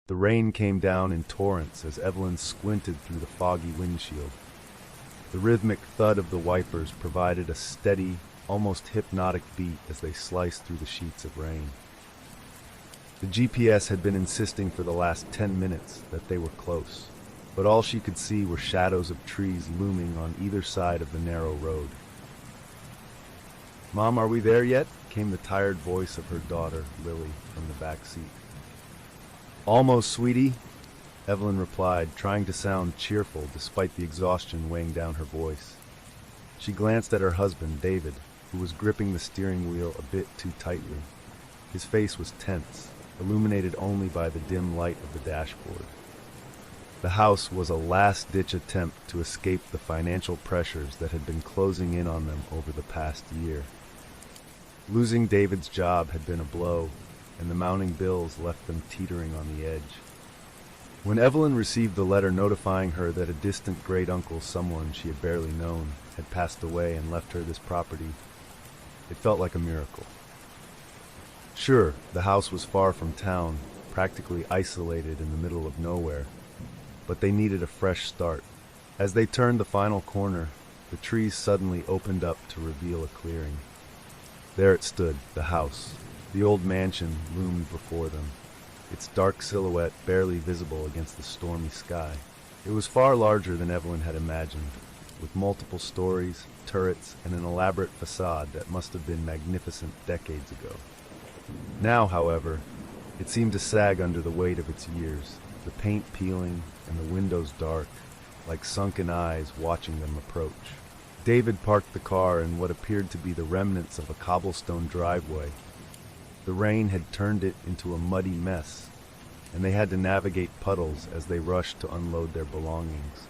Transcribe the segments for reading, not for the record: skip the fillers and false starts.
The rain came down in torrents as Evelyn squinted through the foggy windshield. The rhythmic thud of the wipers provided a steady, almost hypnotic beat as they sliced through the sheets of rain. The GPS had been insisting for the last 10 minutes that they were close, but all she could see were shadows of trees looming on either side of the narrow road. "Mom, are we there yet?" came the tired voice of her daughter, Lily, from the back seat. "Almost, sweetie," Evelyn replied, trying to sound cheerful despite the exhaustion weighing down her voice. She glanced at her husband, David, who was gripping the steering wheel a bit too tightly. His face was tense, illuminated only by the dim light of the dashboard. The house was a last-ditch attempt to escape the financial pressures that had been closing in on them over the past year. Losing David's job had been a blow, and the mounting bills left them teetering on the edge. When Evelyn received the letter notifying her that a distant great-uncle, someone she had barely known, had passed away and left her this property, it felt like a miracle. Sure, the house was far from town, practically isolated in the middle of nowhere, but they needed a fresh start. As they turned the final corner, the trees suddenly opened up to reveal a clearing. There it stood, the house. The old mansion loomed before them, its dark silhouette barely visible against the stormy sky. It was far larger than Evelyn had imagined, with multiple stories, turrets, and an elaborate facade that must have been magnificent decades ago. Now, however, it seemed to sag under the weight of its years, the paint peeling and the windows dark, like sunken eyes watching them approach. David parked the car in what appeared to be the remnants of a cobblestone driveway. The rain had turned it into a muddy mess, and they had to navigate puddles as they rushed to unload their belongings.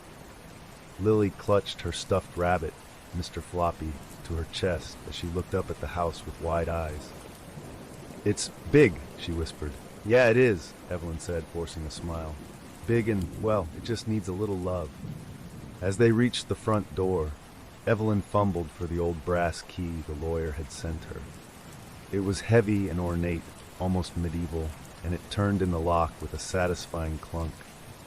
Lily clutched her stuffed rabbit, Mr. Floppy, to her chest as she looked up at the house with wide eyes. "It's big," she whispered. "Yeah, it is," Evelyn said, forcing a smile. "Big and, well, it just needs a little love." As they reached the front door, Evelyn fumbled for the old brass key the lawyer had sent her. It was heavy and ornate, almost medieval, and it turned in the lock with a satisfying clunk.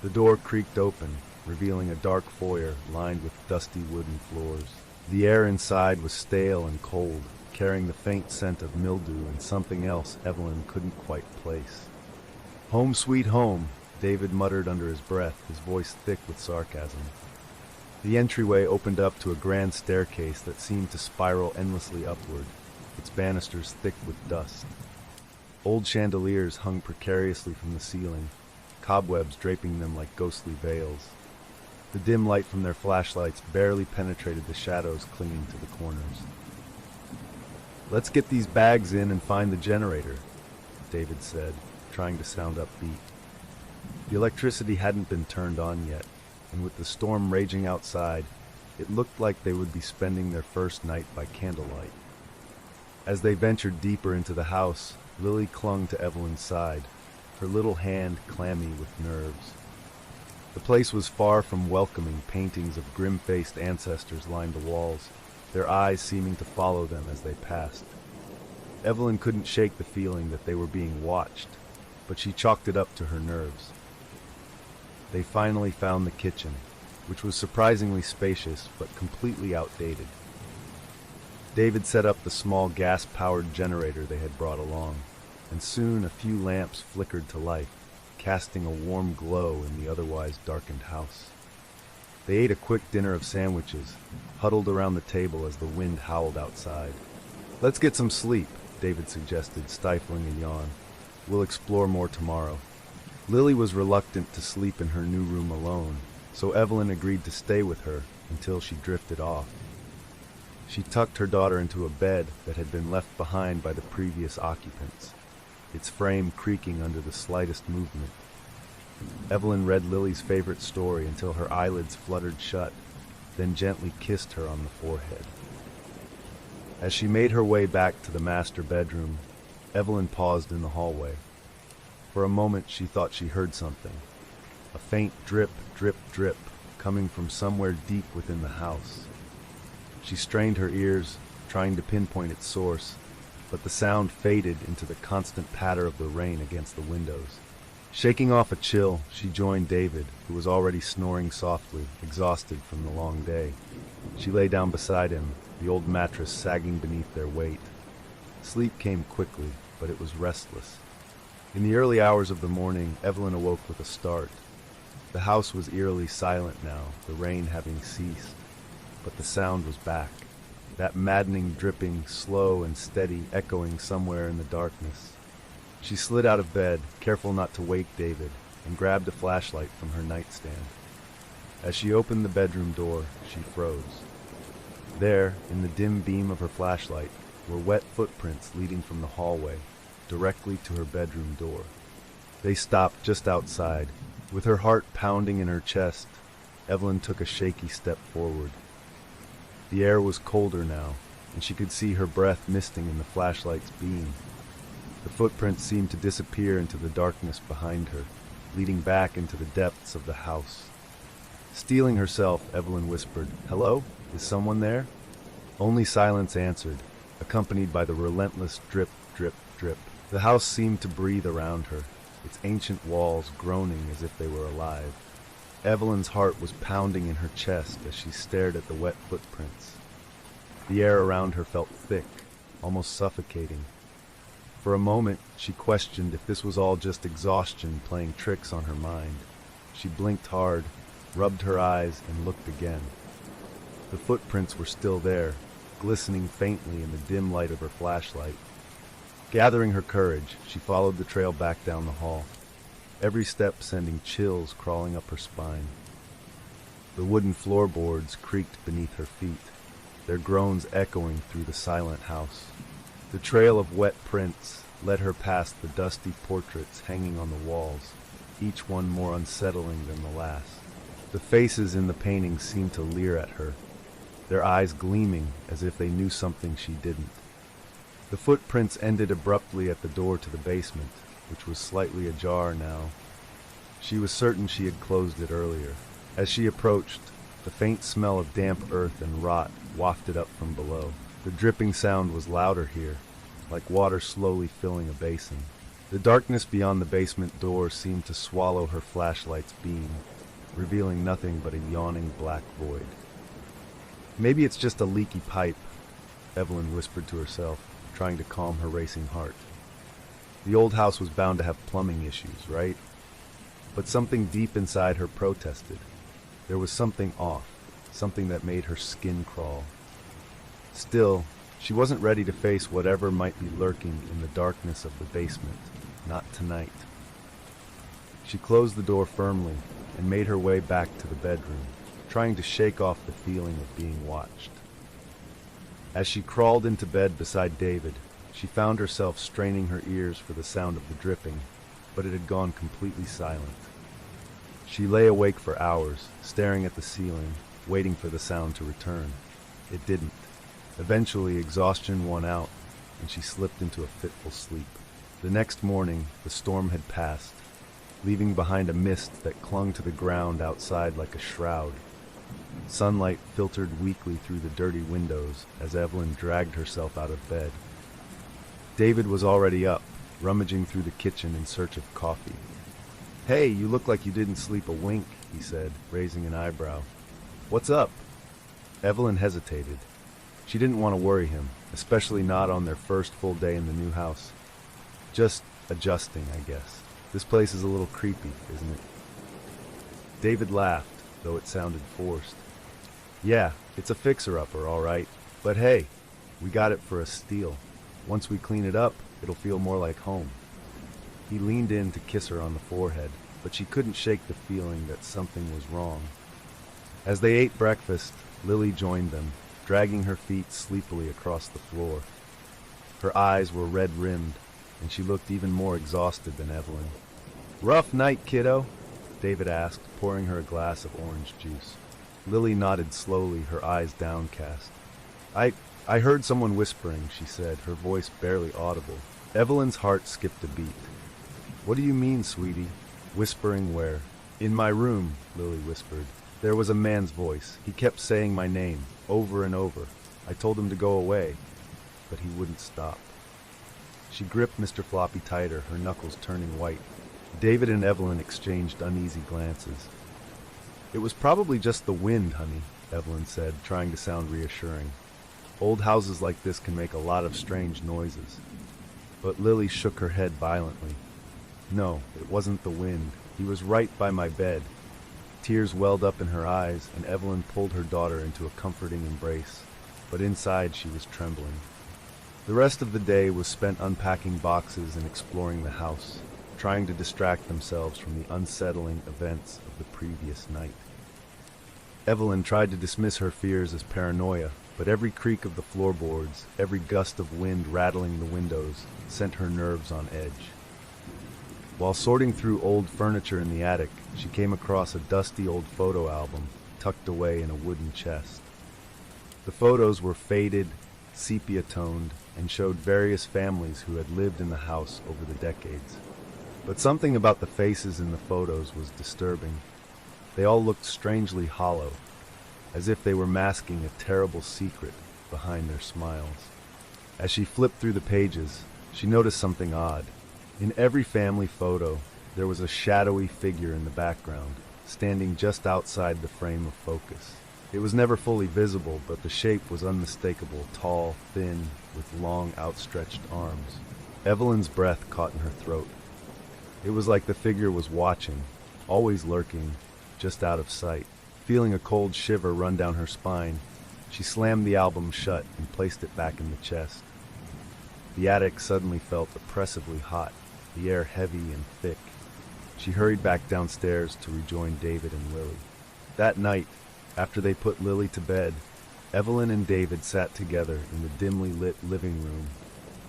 The door creaked open, revealing a dark foyer lined with dusty wooden floors. The air inside was stale and cold, carrying the faint scent of mildew and something else Evelyn couldn't quite place. "Home sweet home," David muttered under his breath, his voice thick with sarcasm. The entryway opened up to a grand staircase that seemed to spiral endlessly upward, its banisters thick with dust. Old chandeliers hung precariously from the ceiling, cobwebs draping them like ghostly veils. The dim light from their flashlights barely penetrated the shadows clinging to the corners. "Let's get these bags in and find the generator," David said, trying to sound upbeat. The electricity hadn't been turned on yet, and with the storm raging outside, it looked like they would be spending their first night by candlelight. As they ventured deeper into the house, Lily clung to Evelyn's side, her little hand clammy with nerves. The place was far from welcoming. Paintings of grim-faced ancestors lined the walls, their eyes seeming to follow them as they passed. Evelyn couldn't shake the feeling that they were being watched, but she chalked it up to her nerves. They finally found the kitchen, which was surprisingly spacious but completely outdated. David set up the small gas-powered generator they had brought along, and soon a few lamps flickered to life, casting a warm glow in the otherwise darkened house. They ate a quick dinner of sandwiches, huddled around the table as the wind howled outside. "Let's get some sleep," David suggested, stifling a yawn. "We'll explore more tomorrow." Lily was reluctant to sleep in her new room alone, so Evelyn agreed to stay with her until she drifted off. She tucked her daughter into a bed that had been left behind by the previous occupants, its frame creaking under the slightest movement. Evelyn read Lily's favorite story until her eyelids fluttered shut, then gently kissed her on the forehead. As she made her way back to the master bedroom, Evelyn paused in the hallway. For a moment she thought she heard something, a faint drip, drip, drip, coming from somewhere deep within the house. She strained her ears, trying to pinpoint its source, but the sound faded into the constant patter of the rain against the windows. Shaking off a chill, she joined David, who was already snoring softly, exhausted from the long day. She lay down beside him, the old mattress sagging beneath their weight. Sleep came quickly, but it was restless. In the early hours of the morning, Evelyn awoke with a start. The house was eerily silent now, the rain having ceased. But the sound was back, that maddening dripping, slow and steady, echoing somewhere in the darkness. She slid out of bed, careful not to wake David, and grabbed a flashlight from her nightstand. As she opened the bedroom door, she froze. There, in the dim beam of her flashlight, were wet footprints leading from the hallway, directly to her bedroom door. They stopped just outside. With her heart pounding in her chest, Evelyn took a shaky step forward. The air was colder now, and she could see her breath misting in the flashlight's beam. The footprints seemed to disappear into the darkness behind her, leading back into the depths of the house. Steeling herself, Evelyn whispered, "Hello? Is someone there?" Only silence answered, accompanied by the relentless drip, drip, drip. The house seemed to breathe around her, its ancient walls groaning as if they were alive. Evelyn's heart was pounding in her chest as she stared at the wet footprints. The air around her felt thick, almost suffocating. For a moment, she questioned if this was all just exhaustion playing tricks on her mind. She blinked hard, rubbed her eyes, and looked again. The footprints were still there, glistening faintly in the dim light of her flashlight. Gathering her courage, she followed the trail back down the hall, every step sending chills crawling up her spine. The wooden floorboards creaked beneath her feet, their groans echoing through the silent house. The trail of wet prints led her past the dusty portraits hanging on the walls, each one more unsettling than the last. The faces in the paintings seemed to leer at her, their eyes gleaming as if they knew something she didn't. The footprints ended abruptly at the door to the basement, which was slightly ajar now. She was certain she had closed it earlier. As she approached, the faint smell of damp earth and rot wafted up from below. The dripping sound was louder here, like water slowly filling a basin. The darkness beyond the basement door seemed to swallow her flashlight's beam, revealing nothing but a yawning black void. "Maybe it's just a leaky pipe," Evelyn whispered to herself, trying to calm her racing heart. The old house was bound to have plumbing issues, right? But something deep inside her protested. There was something off, something that made her skin crawl. Still, she wasn't ready to face whatever might be lurking in the darkness of the basement. Not tonight. She closed the door firmly and made her way back to the bedroom, trying to shake off the feeling of being watched. As she crawled into bed beside David, she found herself straining her ears for the sound of the dripping, but it had gone completely silent. She lay awake for hours, staring at the ceiling, waiting for the sound to return. It didn't. Eventually, exhaustion won out, and she slipped into a fitful sleep. The next morning, the storm had passed, leaving behind a mist that clung to the ground outside like a shroud. Sunlight filtered weakly through the dirty windows as Evelyn dragged herself out of bed. David was already up, rummaging through the kitchen in search of coffee. "Hey, you look like you didn't sleep a wink," he said, raising an eyebrow. "What's up?" Evelyn hesitated. She didn't want to worry him, especially not on their first full day in the new house. "Just adjusting, I guess. This place is a little creepy, isn't it?" David laughed, though it sounded forced. "Yeah, it's a fixer-upper, all right. But hey, we got it for a steal. Once we clean it up, it'll feel more like home." He leaned in to kiss her on the forehead, but she couldn't shake the feeling that something was wrong. As they ate breakfast, Lily joined them, dragging her feet sleepily across the floor. Her eyes were red-rimmed, and she looked even more exhausted than Evelyn. "Rough night, kiddo?" David asked, pouring her a glass of orange juice. Lily nodded slowly, her eyes downcast. I heard someone whispering," she said, her voice barely audible. Evelyn's heart skipped a beat. "What do you mean, sweetie? Whispering where?" "In my room," Lily whispered. "There was a man's voice. He kept saying my name, over and over. I told him to go away, but he wouldn't stop." She gripped Mr. Floppy tighter, her knuckles turning white. David and Evelyn exchanged uneasy glances. "It was probably just the wind, honey," Evelyn said, trying to sound reassuring. "Old houses like this can make a lot of strange noises." But Lily shook her head violently. "No, it wasn't the wind. He was right by my bed." Tears welled up in her eyes, and Evelyn pulled her daughter into a comforting embrace, but inside she was trembling. The rest of the day was spent unpacking boxes and exploring the house, trying to distract themselves from the unsettling events of the previous night. Evelyn tried to dismiss her fears as paranoia, but every creak of the floorboards, every gust of wind rattling the windows, sent her nerves on edge. While sorting through old furniture in the attic, she came across a dusty old photo album tucked away in a wooden chest. The photos were faded, sepia-toned, and showed various families who had lived in the house over the decades. But something about the faces in the photos was disturbing. They all looked strangely hollow, as if they were masking a terrible secret behind their smiles. As she flipped through the pages, she noticed something odd. In every family photo, there was a shadowy figure in the background, standing just outside the frame of focus. It was never fully visible, but the shape was unmistakable, tall, thin, with long, outstretched arms. Evelyn's breath caught in her throat. It was like the figure was watching, always lurking, just out of sight. Feeling a cold shiver run down her spine, she slammed the album shut and placed it back in the chest. The attic suddenly felt oppressively hot, the air heavy and thick. She hurried back downstairs to rejoin David and Lily. That night, after they put Lily to bed, Evelyn and David sat together in the dimly lit living room,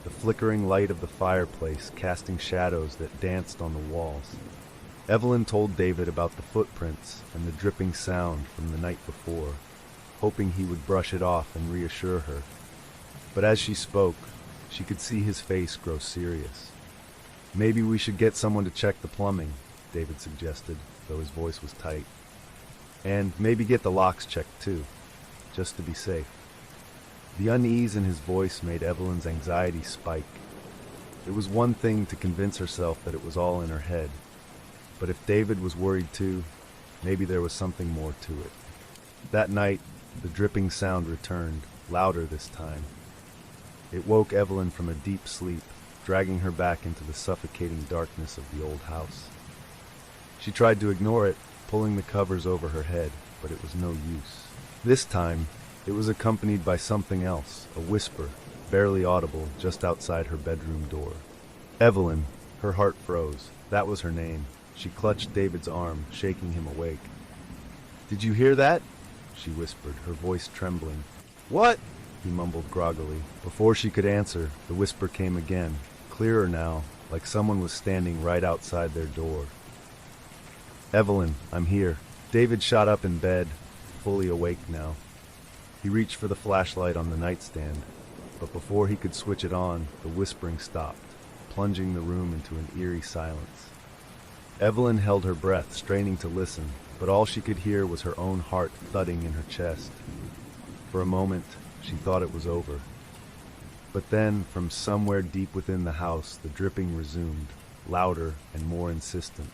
the flickering light of the fireplace casting shadows that danced on the walls. Evelyn told David about the footprints and the dripping sound from the night before, hoping he would brush it off and reassure her. But as she spoke, she could see his face grow serious. "Maybe we should get someone to check the plumbing," David suggested, though his voice was tight. "And maybe get the locks checked too, just to be safe." The unease in his voice made Evelyn's anxiety spike. It was one thing to convince herself that it was all in her head, but if David was worried too, maybe there was something more to it. That night, the dripping sound returned, louder this time. It woke Evelyn from a deep sleep, dragging her back into the suffocating darkness of the old house. She tried to ignore it, pulling the covers over her head, but it was no use. This time, it was accompanied by something else, a whisper, barely audible, just outside her bedroom door. Evelyn, her heart froze. That was her name. She clutched David's arm, shaking him awake. "Did you hear that?" she whispered, her voice trembling. "What?" he mumbled groggily. Before she could answer, the whisper came again, clearer now, like someone was standing right outside their door. "Evelyn, I'm here." David shot up in bed, fully awake now. He reached for the flashlight on the nightstand, but before he could switch it on, the whispering stopped, plunging the room into an eerie silence. Evelyn held her breath, straining to listen, but all she could hear was her own heart thudding in her chest. For a moment, she thought it was over. But then, from somewhere deep within the house, the dripping resumed, louder and more insistent.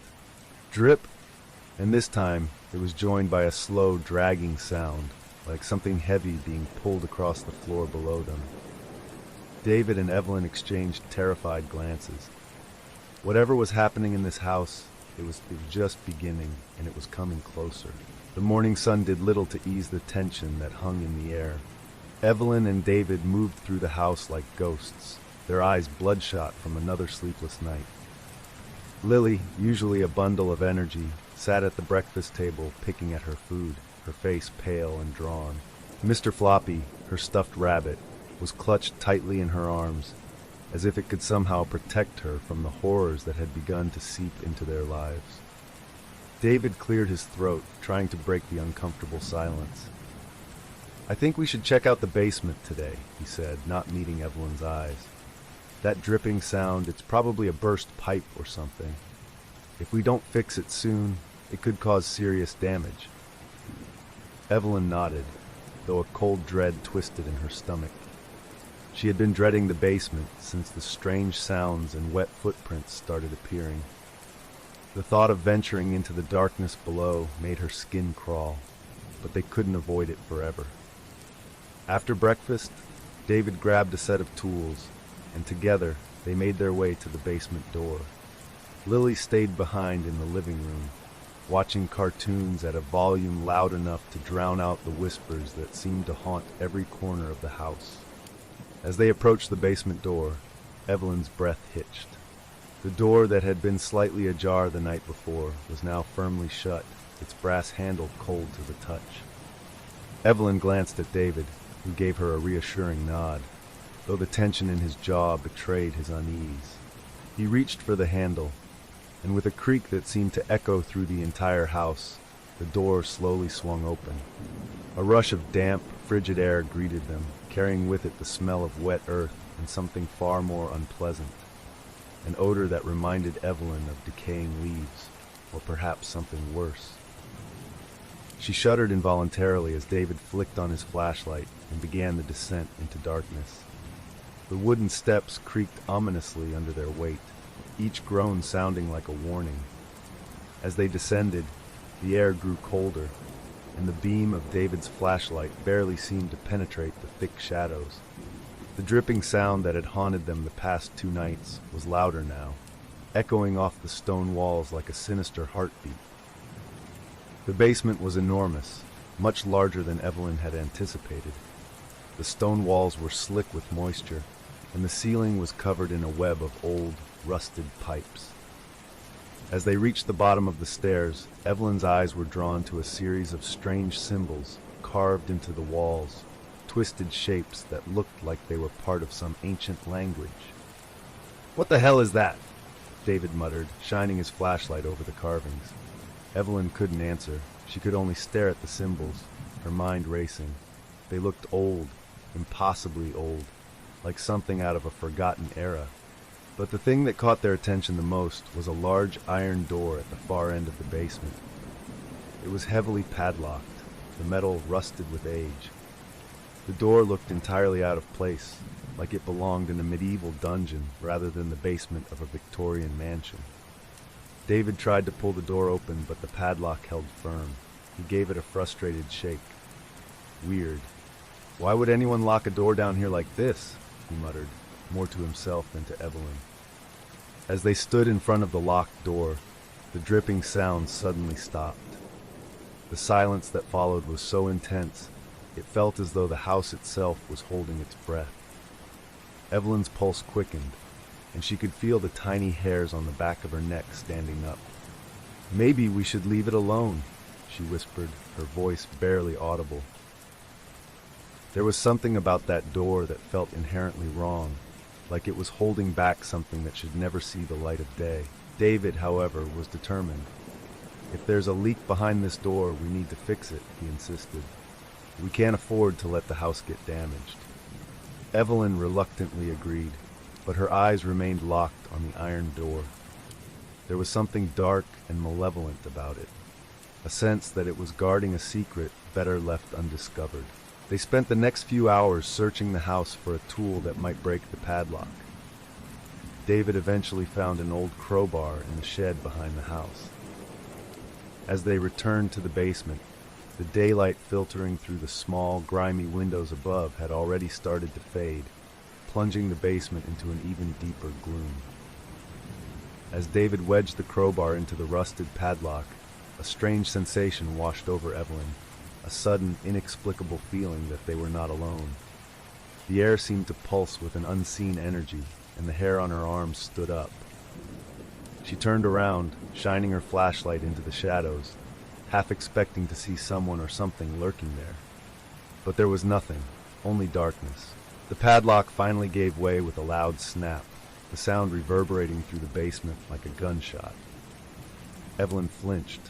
Drip! And this time, it was joined by a slow, dragging sound, like something heavy being pulled across the floor below them. David and Evelyn exchanged terrified glances. Whatever was happening in this house, it was just beginning, and it was coming closer. The morning sun did little to ease the tension that hung in the air. Evelyn and David moved through the house like ghosts, their eyes bloodshot from another sleepless night. Lily, usually a bundle of energy, sat at the breakfast table picking at her food, her face pale and drawn. Mr. Floppy, her stuffed rabbit, was clutched tightly in her arms, as if it could somehow protect her from the horrors that had begun to seep into their lives. David cleared his throat, trying to break the uncomfortable silence. "I think we should check out the basement today," he said, not meeting Evelyn's eyes. "That dripping sound, it's probably a burst pipe or something. If we don't fix it soon, it could cause serious damage." Evelyn nodded, though a cold dread twisted in her stomach. She had been dreading the basement since the strange sounds and wet footprints started appearing. The thought of venturing into the darkness below made her skin crawl, but they couldn't avoid it forever. After breakfast, David grabbed a set of tools, and together they made their way to the basement door. Lily stayed behind in the living room, watching cartoons at a volume loud enough to drown out the whispers that seemed to haunt every corner of the house. As they approached the basement door, Evelyn's breath hitched. The door that had been slightly ajar the night before was now firmly shut, its brass handle cold to the touch. Evelyn glanced at David, who gave her a reassuring nod, though the tension in his jaw betrayed his unease. He reached for the handle, and with a creak that seemed to echo through the entire house, the door slowly swung open. A rush of damp, frigid air greeted them, carrying with it the smell of wet earth and something far more unpleasant. An odor that reminded Evelyn of decaying leaves, or perhaps something worse. She shuddered involuntarily as David flicked on his flashlight and began the descent into darkness. The wooden steps creaked ominously under their weight, each groan sounding like a warning. As they descended, the air grew colder, and the beam of David's flashlight barely seemed to penetrate the thick shadows. The dripping sound that had haunted them the past 2 nights was louder now, echoing off the stone walls like a sinister heartbeat. The basement was enormous, much larger than Evelyn had anticipated. The stone walls were slick with moisture, and the ceiling was covered in a web of old, rusted pipes. As they reached the bottom of the stairs, Evelyn's eyes were drawn to a series of strange symbols carved into the walls, twisted shapes that looked like they were part of some ancient language. "What the hell is that?" David muttered, shining his flashlight over the carvings. Evelyn couldn't answer. She could only stare at the symbols, her mind racing. They looked old, impossibly old, like something out of a forgotten era. But the thing that caught their attention the most was a large iron door at the far end of the basement. It was heavily padlocked, the metal rusted with age. The door looked entirely out of place, like it belonged in a medieval dungeon rather than the basement of a Victorian mansion. David tried to pull the door open, but the padlock held firm. He gave it a frustrated shake. "Weird. Why would anyone lock a door down here like this?" he muttered, more to himself than to Evelyn. As they stood in front of the locked door, the dripping sound suddenly stopped. The silence that followed was so intense, it felt as though the house itself was holding its breath. Evelyn's pulse quickened, and she could feel the tiny hairs on the back of her neck standing up. "Maybe we should leave it alone," she whispered, her voice barely audible. There was something about that door that felt inherently wrong, like it was holding back something that should never see the light of day. David, however, was determined. "If there's a leak behind this door, we need to fix it," he insisted. "We can't afford to let the house get damaged." Evelyn reluctantly agreed, but her eyes remained locked on the iron door. There was something dark and malevolent about it, a sense that it was guarding a secret better left undiscovered. They spent the next few hours searching the house for a tool that might break the padlock. David eventually found an old crowbar in the shed behind the house. As they returned to the basement, the daylight filtering through the small, grimy windows above had already started to fade, plunging the basement into an even deeper gloom. As David wedged the crowbar into the rusted padlock, a strange sensation washed over Evelyn, a sudden, inexplicable feeling that they were not alone. The air seemed to pulse with an unseen energy, and the hair on her arms stood up. She turned around, shining her flashlight into the shadows, half expecting to see someone or something lurking there. But there was nothing, only darkness. The padlock finally gave way with a loud snap, the sound reverberating through the basement like a gunshot. Evelyn flinched,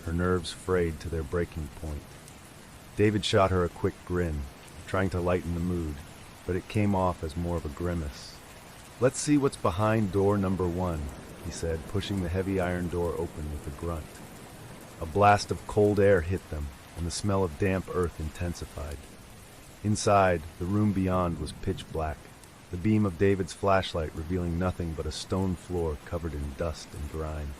her nerves frayed to their breaking point. David shot her a quick grin, trying to lighten the mood, but it came off as more of a grimace. "Let's see what's behind door number 1, he said, pushing the heavy iron door open with a grunt. A blast of cold air hit them, and the smell of damp earth intensified. Inside, the room beyond was pitch black, the beam of David's flashlight revealing nothing but a stone floor covered in dust and grime.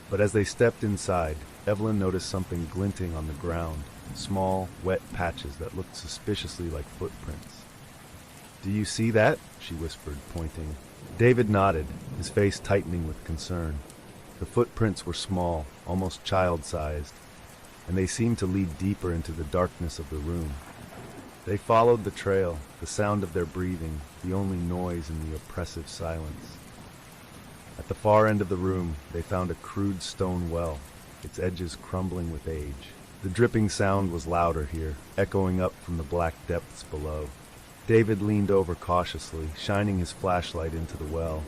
But as they stepped inside, Evelyn noticed something glinting on the ground, small, wet patches that looked suspiciously like footprints. "Do you see that?" she whispered, pointing. David nodded, his face tightening with concern. The footprints were small, almost child-sized, and they seemed to lead deeper into the darkness of the room. They followed the trail, the sound of their breathing, the only noise in the oppressive silence. At the far end of the room, they found a crude stone well, its edges crumbling with age. The dripping sound was louder here, echoing up from the black depths below. David leaned over cautiously, shining his flashlight into the well,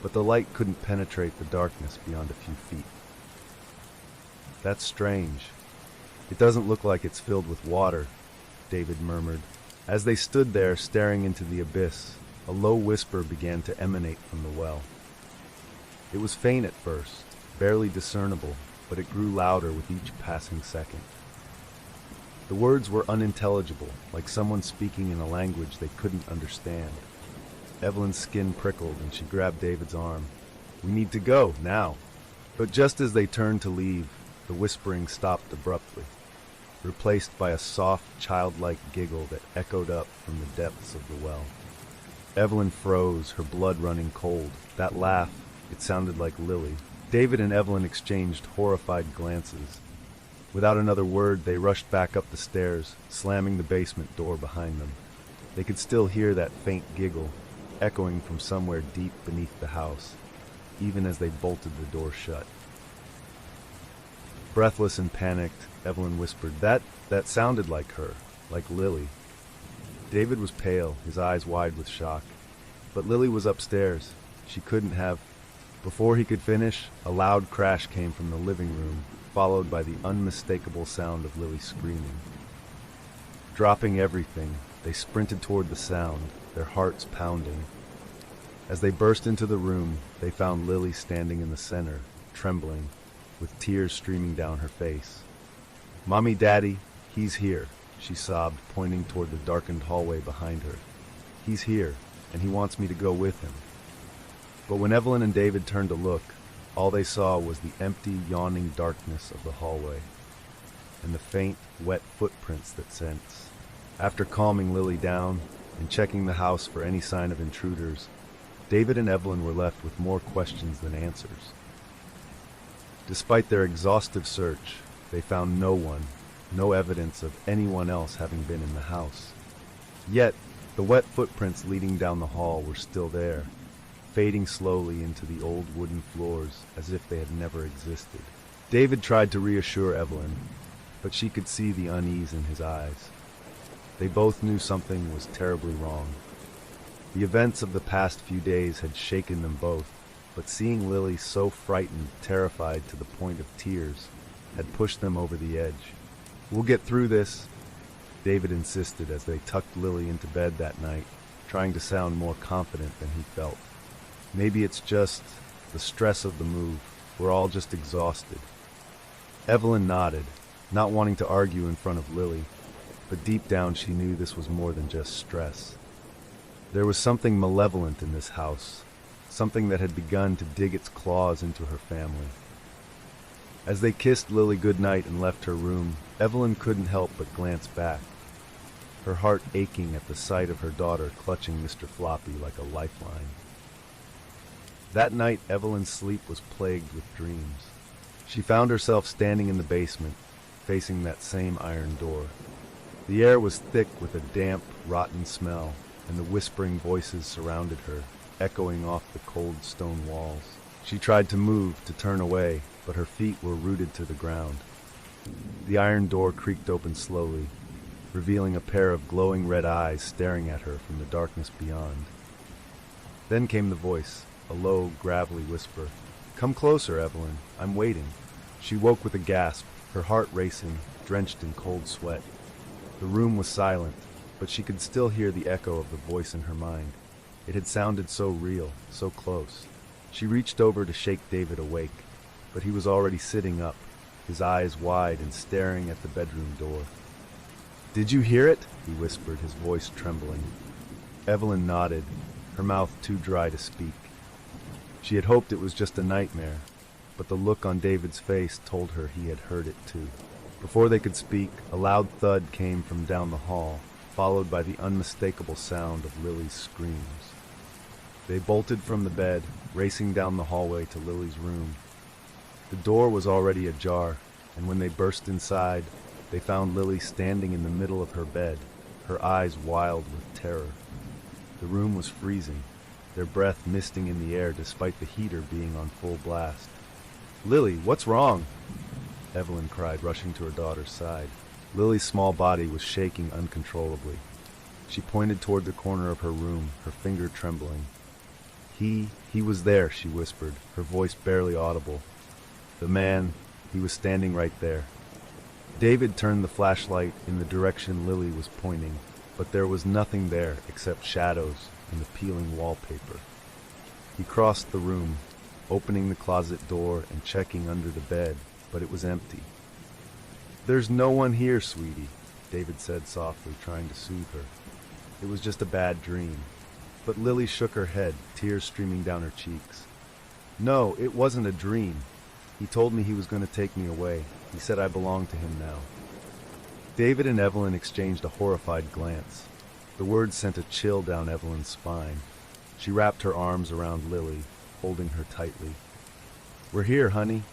but the light couldn't penetrate the darkness beyond a few feet. "That's strange. It doesn't look like it's filled with water," David murmured. As they stood there staring into the abyss, a low whisper began to emanate from the well. It was faint at first, barely discernible, but it grew louder with each passing second. The words were unintelligible, like someone speaking in a language they couldn't understand. Evelyn's skin prickled and she grabbed David's arm. "We need to go, now." But just as they turned to leave, the whispering stopped abruptly, replaced by a soft, childlike giggle that echoed up from the depths of the well. Evelyn froze, her blood running cold. That laugh, it sounded like Lily. David and Evelyn exchanged horrified glances. Without another word, they rushed back up the stairs, slamming the basement door behind them. They could still hear that faint giggle, echoing from somewhere deep beneath the house, even as they bolted the door shut. Breathless and panicked, Evelyn whispered, That sounded like her, like Lily." David was pale, his eyes wide with shock. But Lily was upstairs. She couldn't have... Before he could finish, a loud crash came from the living room, followed by the unmistakable sound of Lily screaming. Dropping everything, they sprinted toward the sound, their hearts pounding. As they burst into the room, they found Lily standing in the center, trembling, with tears streaming down her face. "Mommy, Daddy, he's here," she sobbed, pointing toward the darkened hallway behind her. "He's here, and he wants me to go with him." But when Evelyn and David turned to look, all they saw was the empty, yawning darkness of the hallway, and the faint, wet footprints that sense. After calming Lily down and checking the house for any sign of intruders, David and Evelyn were left with more questions than answers. Despite their exhaustive search, they found no one, no evidence of anyone else having been in the house. Yet, the wet footprints leading down the hall were still there, fading slowly into the old wooden floors as if they had never existed. David tried to reassure Evelyn, but she could see the unease in his eyes. They both knew something was terribly wrong. The events of the past few days had shaken them both, but seeing Lily so frightened, terrified to the point of tears, had pushed them over the edge. "We'll get through this," David insisted as they tucked Lily into bed that night, trying to sound more confident than he felt. "Maybe it's just the stress of the move. We're all just exhausted." Evelyn nodded, not wanting to argue in front of Lily, but deep down she knew this was more than just stress. There was something malevolent in this house, something that had begun to dig its claws into her family. As they kissed Lily goodnight and left her room, Evelyn couldn't help but glance back, her heart aching at the sight of her daughter clutching Mr. Floppy like a lifeline. That night, Evelyn's sleep was plagued with dreams. She found herself standing in the basement, facing that same iron door. The air was thick with a damp, rotten smell, and the whispering voices surrounded her, echoing off the cold stone walls. She tried to move, to turn away, but her feet were rooted to the ground. The iron door creaked open slowly, revealing a pair of glowing red eyes staring at her from the darkness beyond. Then came the voice, a low, gravelly whisper. "Come closer, Evelyn. I'm waiting." She woke with a gasp, her heart racing, drenched in cold sweat. The room was silent, but she could still hear the echo of the voice in her mind. It had sounded so real, so close. She reached over to shake David awake, but he was already sitting up, his eyes wide and staring at the bedroom door. "Did you hear it?" he whispered, his voice trembling. Evelyn nodded, her mouth too dry to speak. She had hoped it was just a nightmare, but the look on David's face told her he had heard it too. Before they could speak, a loud thud came from down the hall, followed by the unmistakable sound of Lily's screams. They bolted from the bed, racing down the hallway to Lily's room. The door was already ajar, and when they burst inside, they found Lily standing in the middle of her bed, her eyes wild with terror. The room was freezing, their breath misting in the air despite the heater being on full blast. "Lily, what's wrong?" Evelyn cried, rushing to her daughter's side. Lily's small body was shaking uncontrollably. She pointed toward the corner of her room, her finger trembling. He was there," she whispered, her voice barely audible. "The man, he was standing right there." David turned the flashlight in the direction Lily was pointing, but there was nothing there except shadows and the peeling wallpaper. He crossed the room, opening the closet door and checking under the bed, but it was empty. "There's no one here, sweetie," David said softly, trying to soothe her. "It was just a bad dream." But Lily shook her head, tears streaming down her cheeks. "No, it wasn't a dream. He told me he was going to take me away. He said I belonged to him now." David and Evelyn exchanged a horrified glance. The words sent a chill down Evelyn's spine. She wrapped her arms around Lily, holding her tightly. "We're here, honey.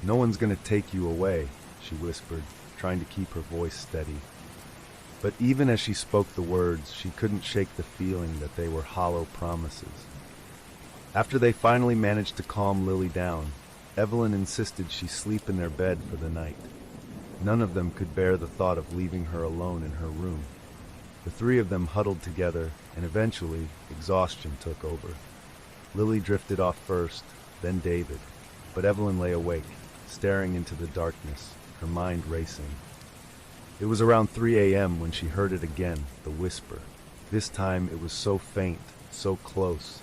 No one's going to take you away," she whispered, trying to keep her voice steady. But even as she spoke the words, she couldn't shake the feeling that they were hollow promises. After they finally managed to calm Lily down, Evelyn insisted she sleep in their bed for the night. None of them could bear the thought of leaving her alone in her room. The three of them huddled together, and eventually, exhaustion took over. Lily drifted off first, then David, but Evelyn lay awake, staring into the darkness, her mind racing. It was around 3 a.m. when she heard it again, the whisper. This time it was so faint, so close.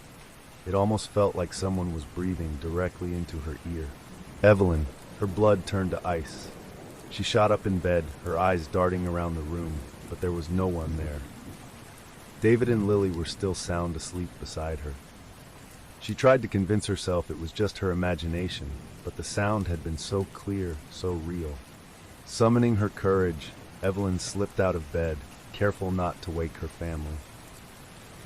It almost felt like someone was breathing directly into her ear. Evelyn, her blood turned to ice. She shot up in bed, her eyes darting around the room, but there was no one there. David and Lily were still sound asleep beside her. She tried to convince herself it was just her imagination, but the sound had been so clear, so real. Summoning her courage, Evelyn slipped out of bed, careful not to wake her family.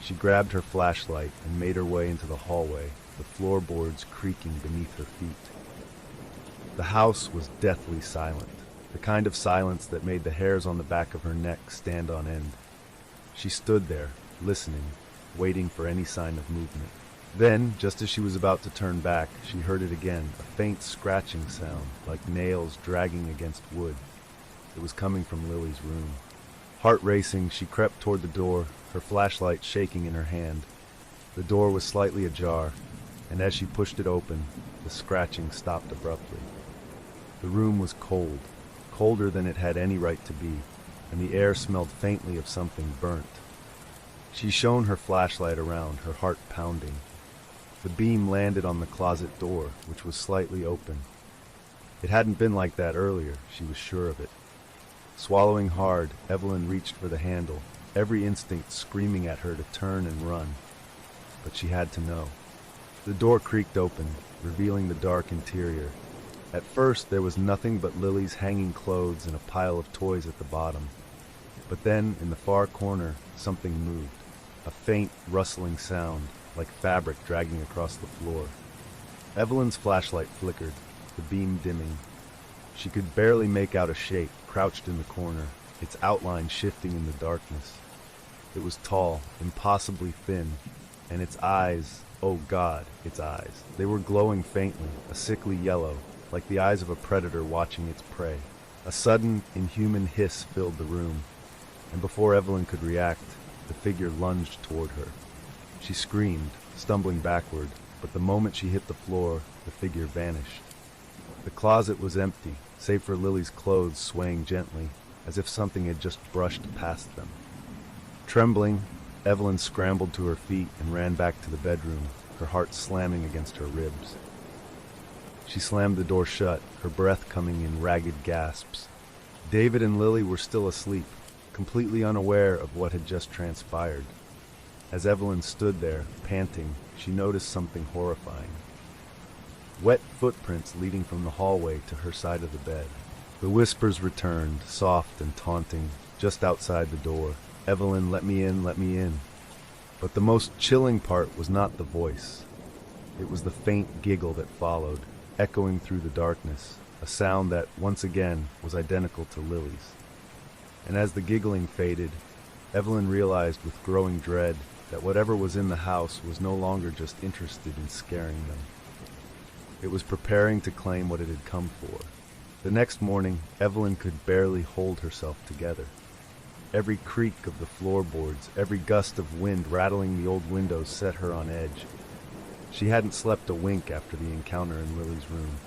She grabbed her flashlight and made her way into the hallway, the floorboards creaking beneath her feet. The house was deathly silent, the kind of silence that made the hairs on the back of her neck stand on end. She stood there, listening, waiting for any sign of movement. Then, just as she was about to turn back, she heard it again, a faint scratching sound, like nails dragging against wood. It was coming from Lily's room. Heart racing, she crept toward the door, her flashlight shaking in her hand. The door was slightly ajar, and as she pushed it open, the scratching stopped abruptly. The room was cold, colder than it had any right to be, and the air smelled faintly of something burnt. She shone her flashlight around, her heart pounding. The beam landed on the closet door, which was slightly open. It hadn't been like that earlier, she was sure of it. Swallowing hard, Evelyn reached for the handle, every instinct screaming at her to turn and run. But she had to know. The door creaked open, revealing the dark interior. At first, there was nothing but Lily's hanging clothes and a pile of toys at the bottom. But then, in the far corner, something moved. A faint, rustling sound, like fabric dragging across the floor. Evelyn's flashlight flickered, the beam dimming. She could barely make out a shape, crouched in the corner, its outline shifting in the darkness. It was tall, impossibly thin, and its eyes, oh God, its eyes. They were glowing faintly, a sickly yellow, like the eyes of a predator watching its prey. A sudden, inhuman hiss filled the room, and before Evelyn could react, the figure lunged toward her. She screamed, stumbling backward, but the moment she hit the floor, the figure vanished. The closet was empty, save for Lily's clothes swaying gently, as if something had just brushed past them. Trembling, Evelyn scrambled to her feet and ran back to the bedroom, her heart slamming against her ribs. She slammed the door shut, her breath coming in ragged gasps. David and Lily were still asleep, completely unaware of what had just transpired. As Evelyn stood there, panting, she noticed something horrifying. wet footprints leading from the hallway to her side of the bed. The whispers returned, soft and taunting, just outside the door. "Evelyn, let me in, let me in." But the most chilling part was not the voice. It was the faint giggle that followed, echoing through the darkness, a sound that, once again, was identical to Lily's. And as the giggling faded, Evelyn realized with growing dread that whatever was in the house was no longer just interested in scaring them. It was preparing to claim what it had come for. The next morning, Evelyn could barely hold herself together. Every creak of the floorboards, every gust of wind rattling the old windows set her on edge. She hadn't slept a wink after the encounter in Lily's room.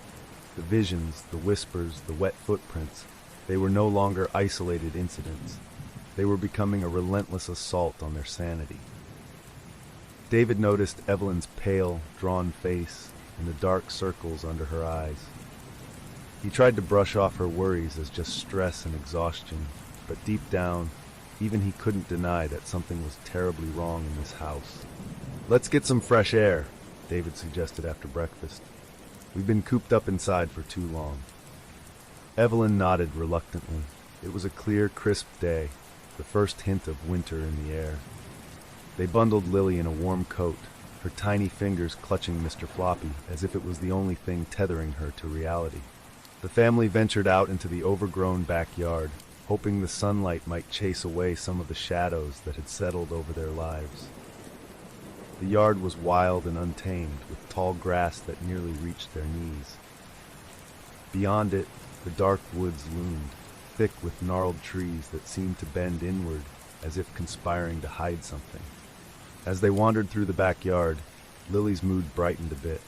The visions, the whispers, the wet footprints, they were no longer isolated incidents. They were becoming a relentless assault on their sanity. David noticed Evelyn's pale, drawn face and the dark circles under her eyes. He tried to brush off her worries as just stress and exhaustion, but deep down, even he couldn't deny that something was terribly wrong in this house. "Let's get some fresh air," David suggested after breakfast. "We've been cooped up inside for too long." Evelyn nodded reluctantly. It was a clear, crisp day, the first hint of winter in the air. They bundled Lily in a warm coat, her tiny fingers clutching Mr. Floppy as if it was the only thing tethering her to reality. The family ventured out into the overgrown backyard, hoping the sunlight might chase away some of the shadows that had settled over their lives. The yard was wild and untamed, with tall grass that nearly reached their knees. Beyond it, the dark woods loomed, thick with gnarled trees that seemed to bend inward as if conspiring to hide something. As they wandered through the backyard, Lily's mood brightened a bit.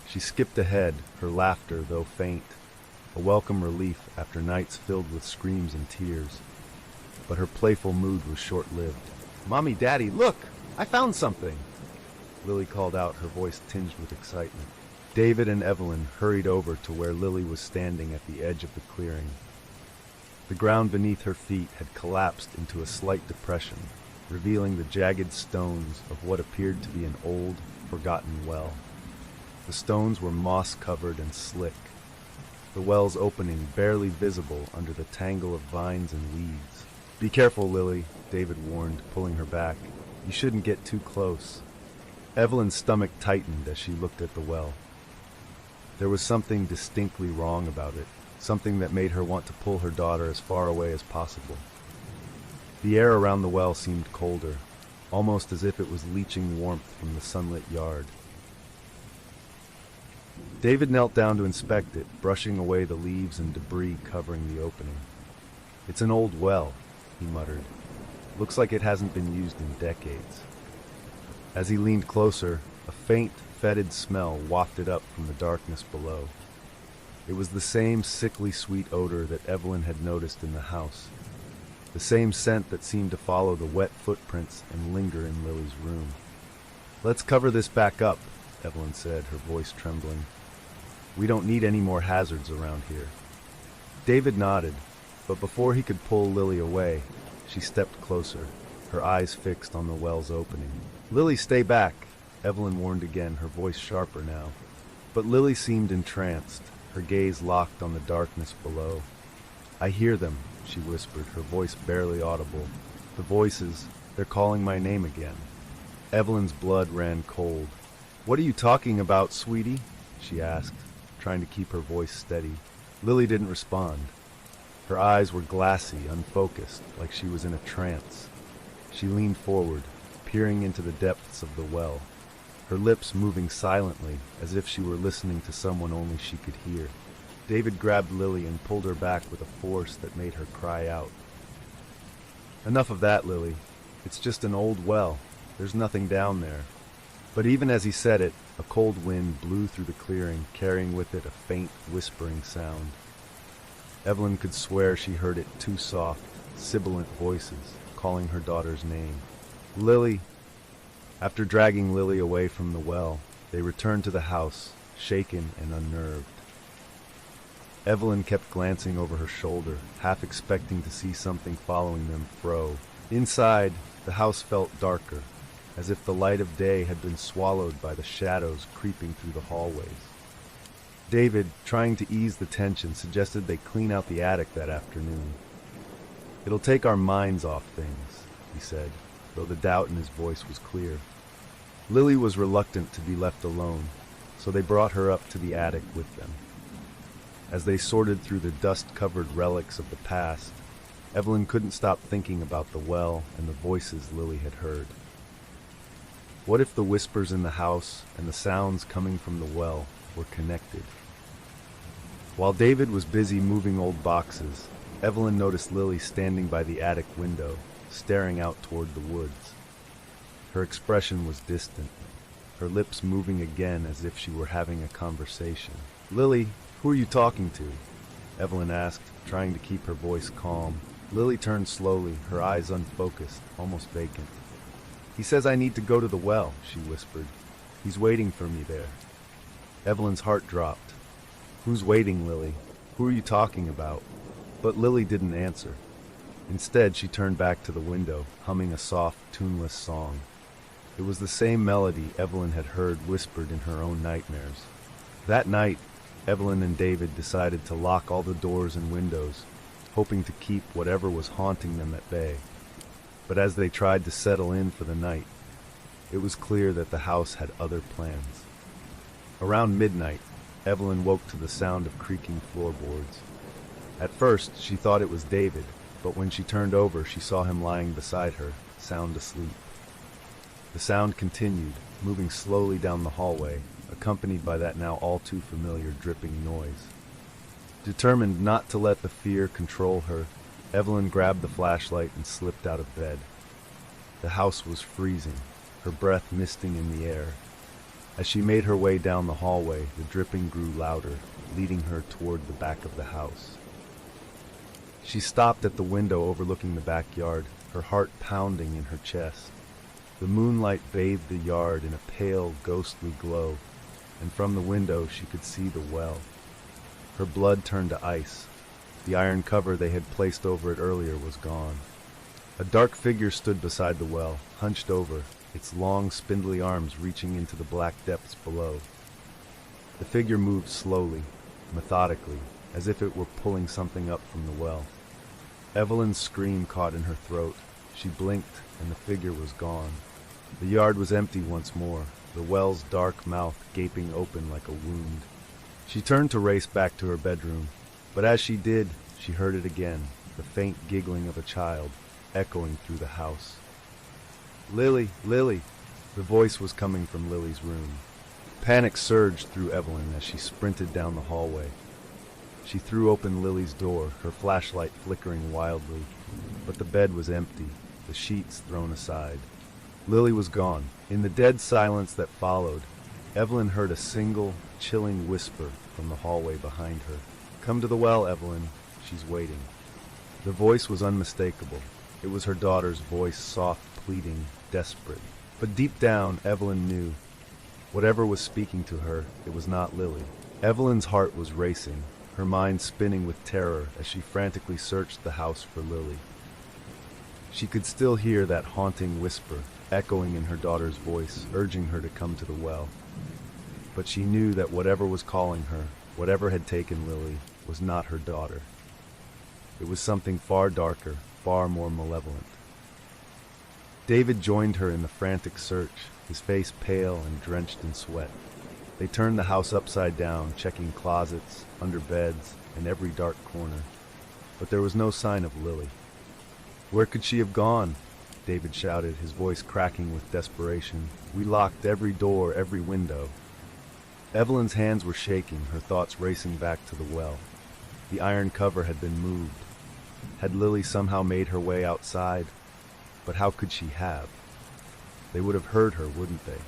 She skipped ahead, her laughter, though faint, a welcome relief after nights filled with screams and tears. But her playful mood was short-lived. "Mommy, Daddy, look! I found something!" Lily called out, her voice tinged with excitement. David and Evelyn hurried over to where Lily was standing at the edge of the clearing. The ground beneath her feet had collapsed into a slight depression, revealing the jagged stones of what appeared to be an old, forgotten well. The stones were moss-covered and slick, the well's opening barely visible under the tangle of vines and weeds. "Be careful, Lily," David warned, pulling her back. "You shouldn't get too close." Evelyn's stomach tightened as she looked at the well. There was something distinctly wrong about it, something that made her want to pull her daughter as far away as possible. The air around the well seemed colder, almost as if it was leaching warmth from the sunlit yard. David knelt down to inspect it, brushing away the leaves and debris covering the opening. "It's an old well," he muttered. "Looks like it hasn't been used in decades." As he leaned closer, a faint, fetid smell wafted up from the darkness below. It was the same sickly sweet odor that Evelyn had noticed in the house, the same scent that seemed to follow the wet footprints and linger in Lily's room. "Let's cover this back up," Evelyn said, her voice trembling. "We don't need any more hazards around here." David nodded, but before he could pull Lily away, she stepped closer, her eyes fixed on the well's opening. "Lily, stay back," Evelyn warned again, her voice sharper now. But Lily seemed entranced, her gaze locked on the darkness below. "I hear them," she whispered, her voice barely audible. "The voices, they're calling my name again." Evelyn's blood ran cold. "What are you talking about, sweetie?" she asked, trying to keep her voice steady. Lily didn't respond. Her eyes were glassy, unfocused, like she was in a trance. She leaned forward, peering into the depths of the well, her lips moving silently as if she were listening to someone only she could hear. David grabbed Lily and pulled her back with a force that made her cry out. "Enough of that, Lily. It's just an old well. There's nothing down there." But even as he said it, a cold wind blew through the clearing, carrying with it a faint, whispering sound. Evelyn could swear she heard it two soft, sibilant voices calling her daughter's name. "Lily!" After dragging Lily away from the well, they returned to the house, shaken and unnerved. Evelyn kept glancing over her shoulder, half expecting to see something following them fro. Inside, the house felt darker, as if the light of day had been swallowed by the shadows creeping through the hallways. David, trying to ease the tension, suggested they clean out the attic that afternoon. "It'll take our minds off things," he said, though the doubt in his voice was clear. Lily was reluctant to be left alone, so they brought her up to the attic with them. As they sorted through the dust-covered relics of the past, Evelyn couldn't stop thinking about the well and the voices Lily had heard. What if the whispers in the house and the sounds coming from the well were connected? While David was busy moving old boxes, Evelyn noticed Lily standing by the attic window, staring out toward the woods. Her expression was distant, her lips moving again as if she were having a conversation. "Lily, who are you talking to?" Evelyn asked, trying to keep her voice calm. Lily turned slowly, her eyes unfocused, almost vacant. "He says I need to go to the well," she whispered. "He's waiting for me there." Evelyn's heart dropped. "Who's waiting, Lily? Who are you talking about?" But Lily didn't answer. Instead, she turned back to the window, humming a soft, tuneless song. It was the same melody Evelyn had heard whispered in her own nightmares. That night, Evelyn and David decided to lock all the doors and windows, hoping to keep whatever was haunting them at bay. But as they tried to settle in for the night, it was clear that the house had other plans. Around midnight, Evelyn woke to the sound of creaking floorboards. At first, she thought it was David, but when she turned over, she saw him lying beside her, sound asleep. The sound continued, moving slowly down the hallway, accompanied by that now all too familiar dripping noise. Determined not to let the fear control her, Evelyn grabbed the flashlight and slipped out of bed. The house was freezing, her breath misting in the air. As she made her way down the hallway, the dripping grew louder, leading her toward the back of the house. She stopped at the window overlooking the backyard, her heart pounding in her chest. The moonlight bathed the yard in a pale, ghostly glow, and from the window she could see the well. Her blood turned to ice. The iron cover they had placed over it earlier was gone. A dark figure stood beside the well, hunched over, its long, spindly arms reaching into the black depths below. The figure moved slowly, methodically, as if it were pulling something up from the well. Evelyn's scream caught in her throat. She blinked, and the figure was gone. The yard was empty once more, the well's dark mouth gaping open like a wound. She turned to race back to her bedroom, but as she did, she heard it again, the faint giggling of a child, echoing through the house. "Lily, Lily!" The voice was coming from Lily's room. Panic surged through Evelyn as she sprinted down the hallway. She threw open Lily's door, her flashlight flickering wildly, but the bed was empty, the sheets thrown aside. Lily was gone. In the dead silence that followed, Evelyn heard a single, chilling whisper from the hallway behind her. "Come to the well, Evelyn. She's waiting." The voice was unmistakable. It was her daughter's voice, soft, pleading, desperate. But deep down, Evelyn knew. Whatever was speaking to her, it was not Lily. Evelyn's heart was racing, her mind spinning with terror as she frantically searched the house for Lily. She could still hear that haunting whisper, echoing in her daughter's voice, urging her to come to the well. But she knew that whatever was calling her, whatever had taken Lily, was not her daughter. It was something far darker, far more malevolent. David joined her in the frantic search, his face pale and drenched in sweat. They turned the house upside down, checking closets, under beds, and every dark corner. But there was no sign of Lily. "Where could she have gone?" David shouted, his voice cracking with desperation. "We locked every door, every window." Evelyn's hands were shaking, her thoughts racing back to the well. The iron cover had been moved. Had Lily somehow made her way outside? But how could she have? They would have heard her, wouldn't they?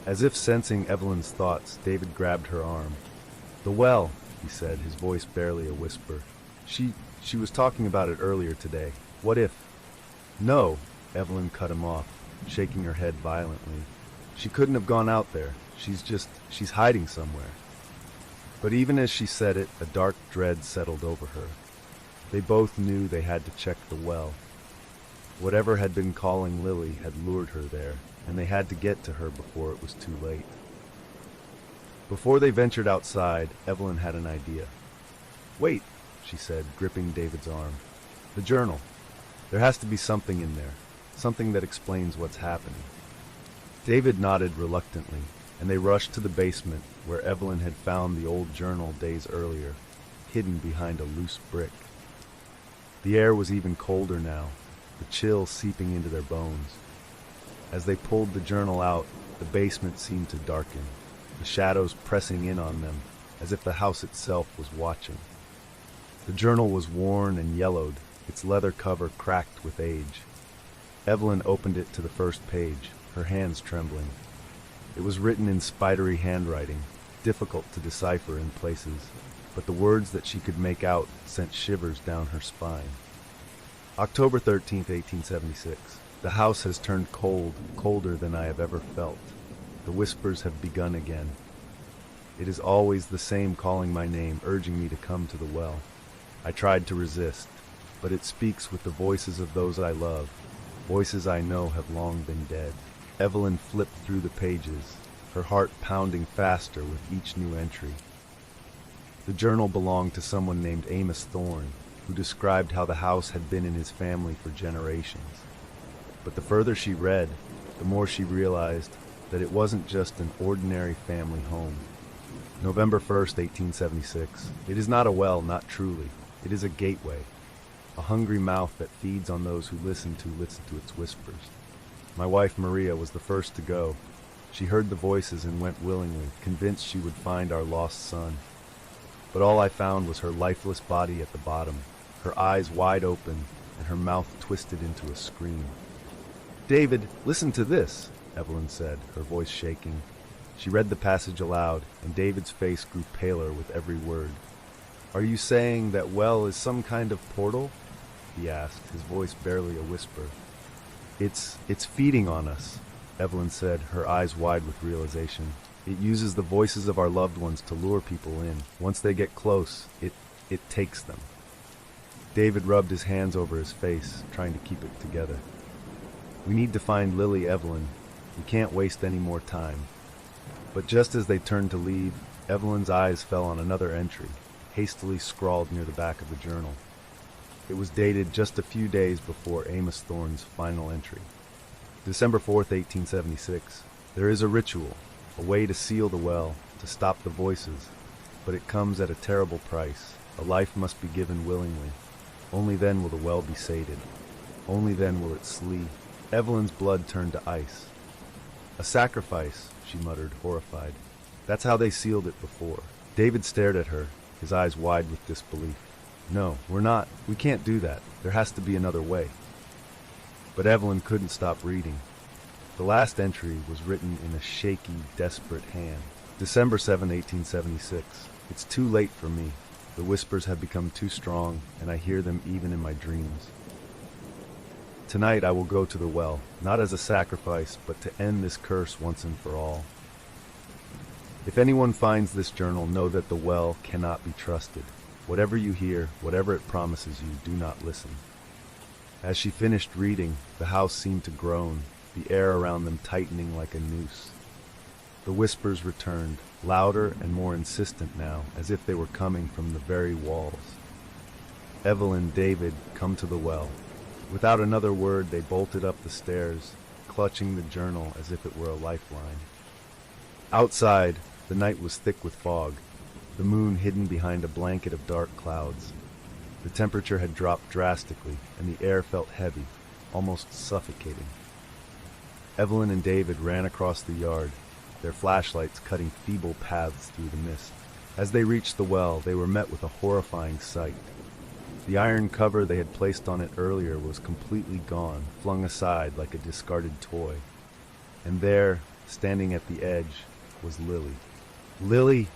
As if sensing Evelyn's thoughts, David grabbed her arm. "The well," he said, his voice barely a whisper. She was talking about it earlier today. What if—" "No," Evelyn cut him off, shaking her head violently. "She couldn't have gone out there. She's hiding somewhere." But even as she said it, a dark dread settled over her. They both knew they had to check the well. Whatever had been calling Lily had lured her there, and they had to get to her before it was too late. Before they ventured outside, Evelyn had an idea. "Wait," she said, gripping David's arm. "The journal. There has to be something in there, something that explains what's happening." David nodded reluctantly, and they rushed to the basement where Evelyn had found the old journal days earlier, hidden behind a loose brick. The air was even colder now, the chill seeping into their bones. As they pulled the journal out, the basement seemed to darken, the shadows pressing in on them, as if the house itself was watching. The journal was worn and yellowed, its leather cover cracked with age. Evelyn opened it to the first page, her hands trembling. It was written in spidery handwriting, difficult to decipher in places, but the words that she could make out sent shivers down her spine. October 13th, 1876. The house has turned cold, colder than I have ever felt. The whispers have begun again. It is always the same calling my name, urging me to come to the well. I tried to resist, but it speaks with the voices of those I love, voices I know have long been dead. Evelyn flipped through the pages, her heart pounding faster with each new entry. The journal belonged to someone named Amos Thorne, who described how the house had been in his family for generations. But the further she read, the more she realized that it wasn't just an ordinary family home. November 1st, 1876. It is not a well, not truly. It is a gateway, a hungry mouth that feeds on those who listen to its whispers. My wife Maria was the first to go. She heard the voices and went willingly, convinced she would find our lost son. But all I found was her lifeless body at the bottom, her eyes wide open and her mouth twisted into a scream. "David, listen to this," Evelyn said, her voice shaking. She read the passage aloud, and David's face grew paler with every word. "Are you saying that well is some kind of portal?" he asked, his voice barely a whisper. It's feeding on us," Evelyn said, her eyes wide with realization. "It uses the voices of our loved ones to lure people in. Once they get close, it takes them." David rubbed his hands over his face, trying to keep it together. "We need to find Lily, Evelyn. We can't waste any more time." But just as they turned to leave, Evelyn's eyes fell on another entry, hastily scrawled near the back of the journal. It was dated just a few days before Amos Thorne's final entry. December 4th, 1876. There is a ritual, a way to seal the well, to stop the voices, but it comes at a terrible price. A life must be given willingly. Only then will the well be sated. Only then will it sleep. Evelyn's blood turned to ice. "A sacrifice," she muttered, horrified. "That's how they sealed it before." David stared at her, his eyes wide with disbelief. "No, we can't do that. There has to be another way." But Evelyn couldn't stop reading. The last entry was written in a shaky, desperate hand. December 7, 1876. It's too late for me. The whispers have become too strong, and I hear them even in my dreams. Tonight I will go to the well, not as a sacrifice, but to end this curse once and for all. If anyone finds this journal, know that the well cannot be trusted. Whatever you hear, whatever it promises you, do not listen. As she finished reading, the house seemed to groan, the air around them tightening like a noose. The whispers returned, louder and more insistent now, as if they were coming from the very walls. Evelyn, David, come to the well. Without another word, they bolted up the stairs, clutching the journal as if it were a lifeline. Outside, the night was thick with fog, the moon hidden behind a blanket of dark clouds. The temperature had dropped drastically, and the air felt heavy, almost suffocating. Evelyn and David ran across the yard, their flashlights cutting feeble paths through the mist. As they reached the well, they were met with a horrifying sight. The iron cover they had placed on it earlier was completely gone, flung aside like a discarded toy. And there, standing at the edge, was Lily. "Lily!"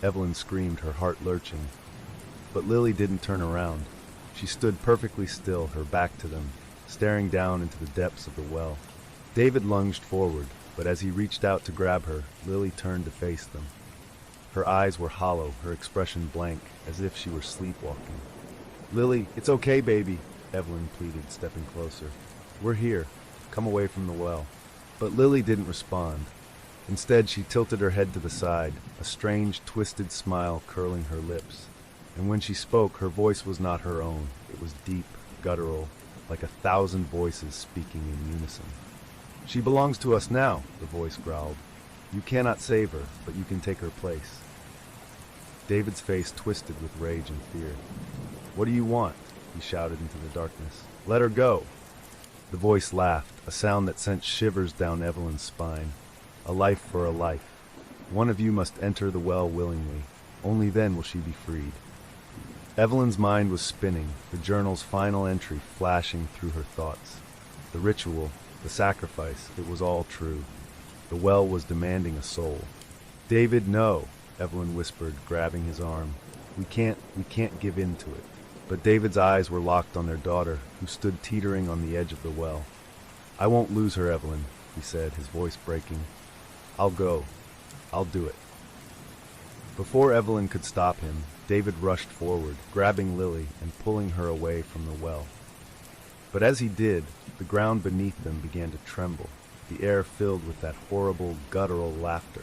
Evelyn screamed, her heart lurching. But Lily didn't turn around. She stood perfectly still, her back to them, staring down into the depths of the well. David lunged forward, but as he reached out to grab her, Lily turned to face them. Her eyes were hollow, her expression blank, as if she were sleepwalking. "Lily, it's okay, baby," Evelyn pleaded, stepping closer. "We're here. Come away from the well." But Lily didn't respond. Instead, she tilted her head to the side, a strange, twisted smile curling her lips. And when she spoke, her voice was not her own. It was deep, guttural, like 1,000 voices speaking in unison. "She belongs to us now," the voice growled. "You cannot save her, but you can take her place." David's face twisted with rage and fear. "What do you want?" he shouted into the darkness. "Let her go." The voice laughed, a sound that sent shivers down Evelyn's spine. "A life for a life. One of you must enter the well willingly. Only then will she be freed." Evelyn's mind was spinning, the journal's final entry flashing through her thoughts. The ritual, the sacrifice, it was all true. The well was demanding a soul. "David, no," Evelyn whispered, grabbing his arm. We can't give in to it." But David's eyes were locked on their daughter, who stood teetering on the edge of the well. "I won't lose her, Evelyn," he said, his voice breaking. "I'll go. I'll do it." Before Evelyn could stop him, David rushed forward, grabbing Lily and pulling her away from the well. But as he did, the ground beneath them began to tremble, the air filled with that horrible, guttural laughter.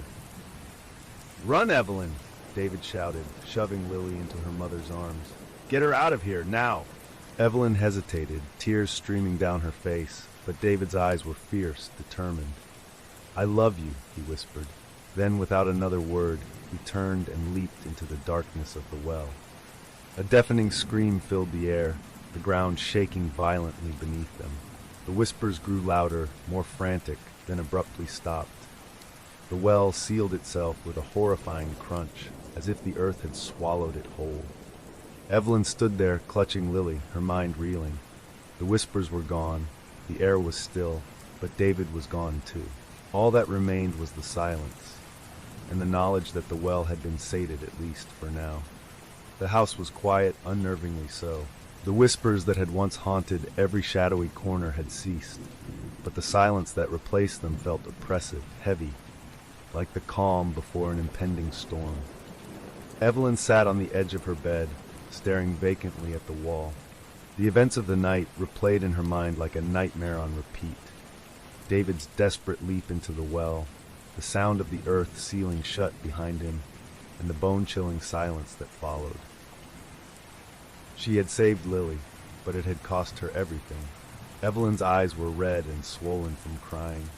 "Run, Evelyn!" David shouted, shoving Lily into her mother's arms. "Get her out of here, now!" Evelyn hesitated, tears streaming down her face, but David's eyes were fierce, determined. "I love you," he whispered. Then, without another word, he turned and leaped into the darkness of the well. A deafening scream filled the air, the ground shaking violently beneath them. The whispers grew louder, more frantic, then abruptly stopped. The well sealed itself with a horrifying crunch, as if the earth had swallowed it whole. Evelyn stood there, clutching Lily, her mind reeling. The whispers were gone, the air was still, but David was gone too. All that remained was the silence, and the knowledge that the well had been sated, at least for now. The house was quiet, unnervingly so. The whispers that had once haunted every shadowy corner had ceased, but the silence that replaced them felt oppressive, heavy, like the calm before an impending storm. Evelyn sat on the edge of her bed, staring vacantly at the wall. The events of the night replayed in her mind like a nightmare on repeat. David's desperate leap into the well, the sound of the earth sealing shut behind him, and the bone-chilling silence that followed. She had saved Lily, but it had cost her everything. Evelyn's eyes were red and swollen from crying.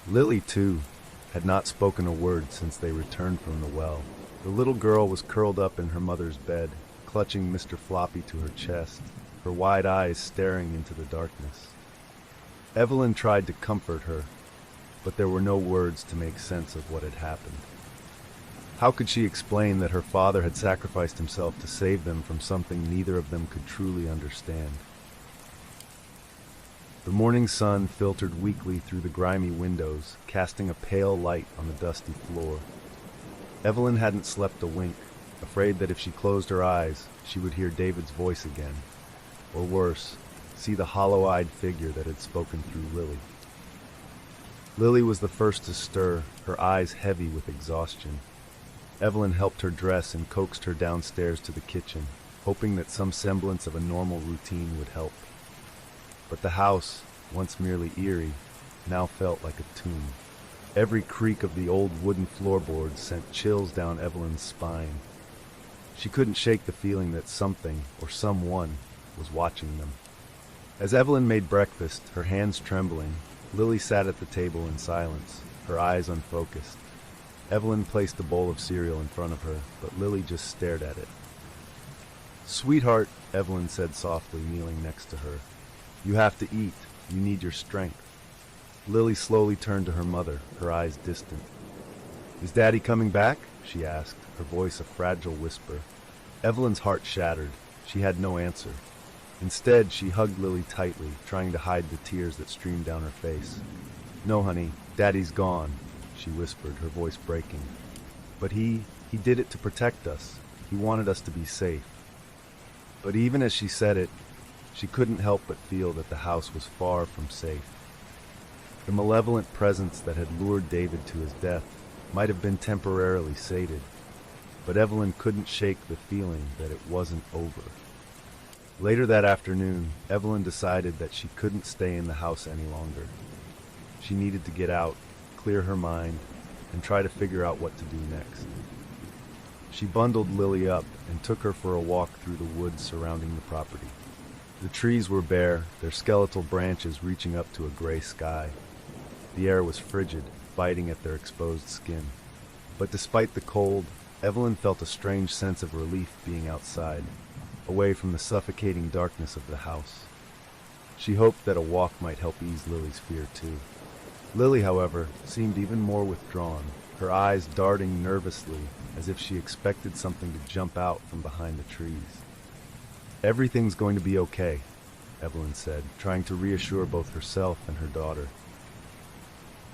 Lily, too, had not spoken a word since they returned from the well. The little girl was curled up in her mother's bed, clutching Mr. Floppy to her chest, her wide eyes staring into the darkness. Evelyn tried to comfort her, but there were no words to make sense of what had happened. How could she explain that her father had sacrificed himself to save them from something neither of them could truly understand? The morning sun filtered weakly through the grimy windows, casting a pale light on the dusty floor. Evelyn hadn't slept a wink, afraid that if she closed her eyes, she would hear David's voice again, or worse, see the hollow-eyed figure that had spoken through Lily. Lily was the first to stir, her eyes heavy with exhaustion. Evelyn helped her dress and coaxed her downstairs to the kitchen, hoping that some semblance of a normal routine would help. But the house, once merely eerie, now felt like a tomb. Every creak of the old wooden floorboards sent chills down Evelyn's spine. She couldn't shake the feeling that something, or someone, was watching them. As Evelyn made breakfast, her hands trembling, Lily sat at the table in silence, her eyes unfocused. Evelyn placed a bowl of cereal in front of her, but Lily just stared at it. "Sweetheart," Evelyn said softly, kneeling next to her, "you have to eat. You need your strength." Lily slowly turned to her mother, her eyes distant. "Is Daddy coming back?" she asked, her voice a fragile whisper. Evelyn's heart shattered. She had no answer. Instead, she hugged Lily tightly, trying to hide the tears that streamed down her face. "No, honey, Daddy's gone," she whispered, her voice breaking. "But he did it to protect us. He wanted us to be safe." But even as she said it, she couldn't help but feel that the house was far from safe. The malevolent presence that had lured David to his death might have been temporarily sated, but Evelyn couldn't shake the feeling that it wasn't over. Later that afternoon, Evelyn decided that she couldn't stay in the house any longer. She needed to get out, clear her mind, and try to figure out what to do next. She bundled Lily up and took her for a walk through the woods surrounding the property. The trees were bare, their skeletal branches reaching up to a gray sky. The air was frigid, biting at their exposed skin. But despite the cold, Evelyn felt a strange sense of relief being outside, away from the suffocating darkness of the house. She hoped that a walk might help ease Lily's fear too. Lily, however, seemed even more withdrawn, her eyes darting nervously as if she expected something to jump out from behind the trees. "Everything's going to be okay," Evelyn said, trying to reassure both herself and her daughter.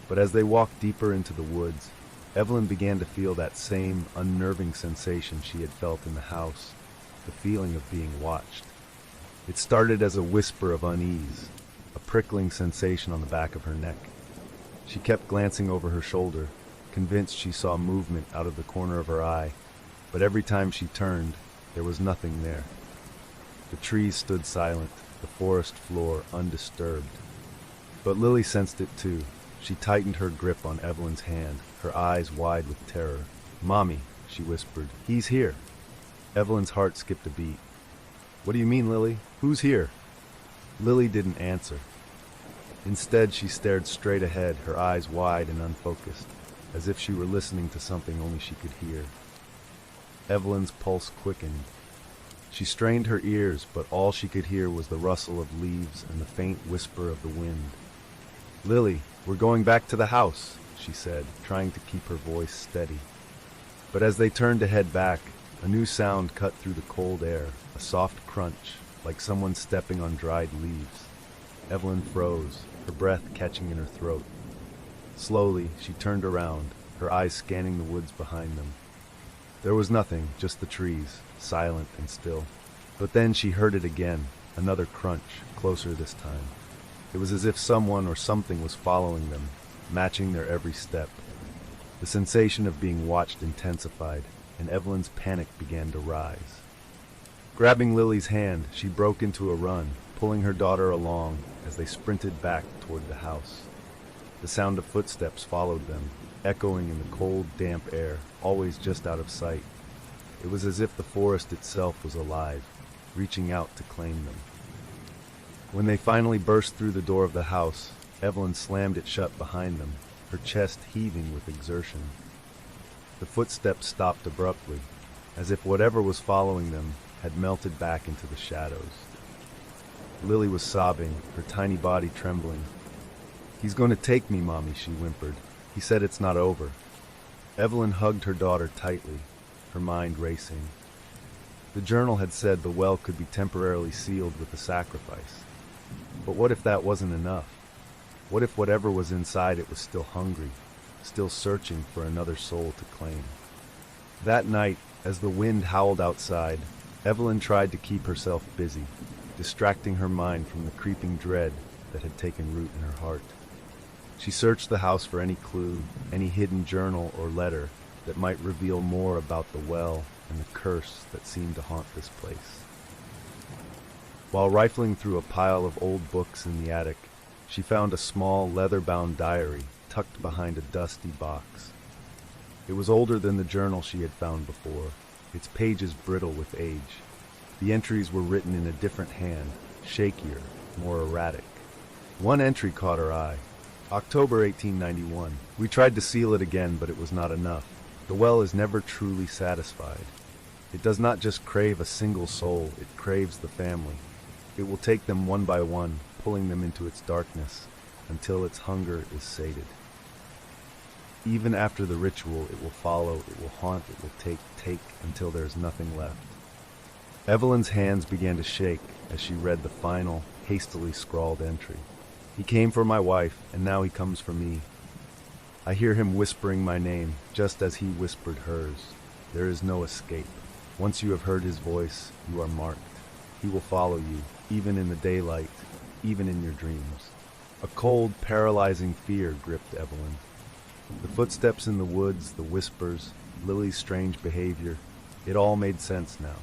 But as they walked deeper into the woods, Evelyn began to feel that same unnerving sensation she had felt in the house, the feeling of being watched. It started as a whisper of unease, a prickling sensation on the back of her neck. She kept glancing over her shoulder, convinced she saw movement out of the corner of her eye, but every time she turned, there was nothing there. The trees stood silent, the forest floor undisturbed. But Lily sensed it too. She tightened her grip on Evelyn's hand, her eyes wide with terror. "Mommy," she whispered, "he's here." Evelyn's heart skipped a beat. "What do you mean, Lily? Who's here?" Lily didn't answer. Instead, she stared straight ahead, her eyes wide and unfocused, as if she were listening to something only she could hear. Evelyn's pulse quickened. She strained her ears, but all she could hear was the rustle of leaves and the faint whisper of the wind. "Lily, we're going back to the house," she said, trying to keep her voice steady. But as they turned to head back, a new sound cut through the cold air, a soft crunch, like someone stepping on dried leaves. Evelyn froze, her breath catching in her throat. Slowly, she turned around, her eyes scanning the woods behind them. There was nothing, just the trees, silent and still. But then she heard it again, another crunch, closer this time. It was as if someone or something was following them, matching their every step. The sensation of being watched intensified, and Evelyn's panic began to rise. Grabbing Lily's hand, she broke into a run, pulling her daughter along as they sprinted back toward the house. The sound of footsteps followed them, echoing in the cold, damp air, always just out of sight. It was as if the forest itself was alive, reaching out to claim them. When they finally burst through the door of the house, Evelyn slammed it shut behind them, her chest heaving with exertion. The footsteps stopped abruptly, as if whatever was following them had melted back into the shadows. Lily was sobbing, her tiny body trembling. "He's going to take me, Mommy," she whimpered. "He said it's not over." Evelyn hugged her daughter tightly, her mind racing. The journal had said the well could be temporarily sealed with a sacrifice. But what if that wasn't enough? What if whatever was inside it was still hungry, still searching for another soul to claim? That night, as the wind howled outside, Evelyn tried to keep herself busy, distracting her mind from the creeping dread that had taken root in her heart. She searched the house for any clue, any hidden journal or letter that might reveal more about the well and the curse that seemed to haunt this place. While rifling through a pile of old books in the attic, she found a small leather-bound diary tucked behind a dusty box. It was older than the journal she had found before, its pages brittle with age. The entries were written in a different hand, shakier, more erratic. One entry caught her eye. October 1891. "We tried to seal it again, but it was not enough. The well is never truly satisfied. It does not just crave a single soul, it craves the family. It will take them one by one, pulling them into its darkness, until its hunger is sated. Even after the ritual, it will follow, it will haunt, it will take, until there is nothing left." Evelyn's hands began to shake as she read the final, hastily scrawled entry. "He came for my wife, and now he comes for me. I hear him whispering my name, just as he whispered hers. There is no escape. Once you have heard his voice, you are marked. He will follow you, even in the daylight, even in your dreams." A cold, paralyzing fear gripped Evelyn. The footsteps in the woods, the whispers, Lily's strange behavior, it all made sense now.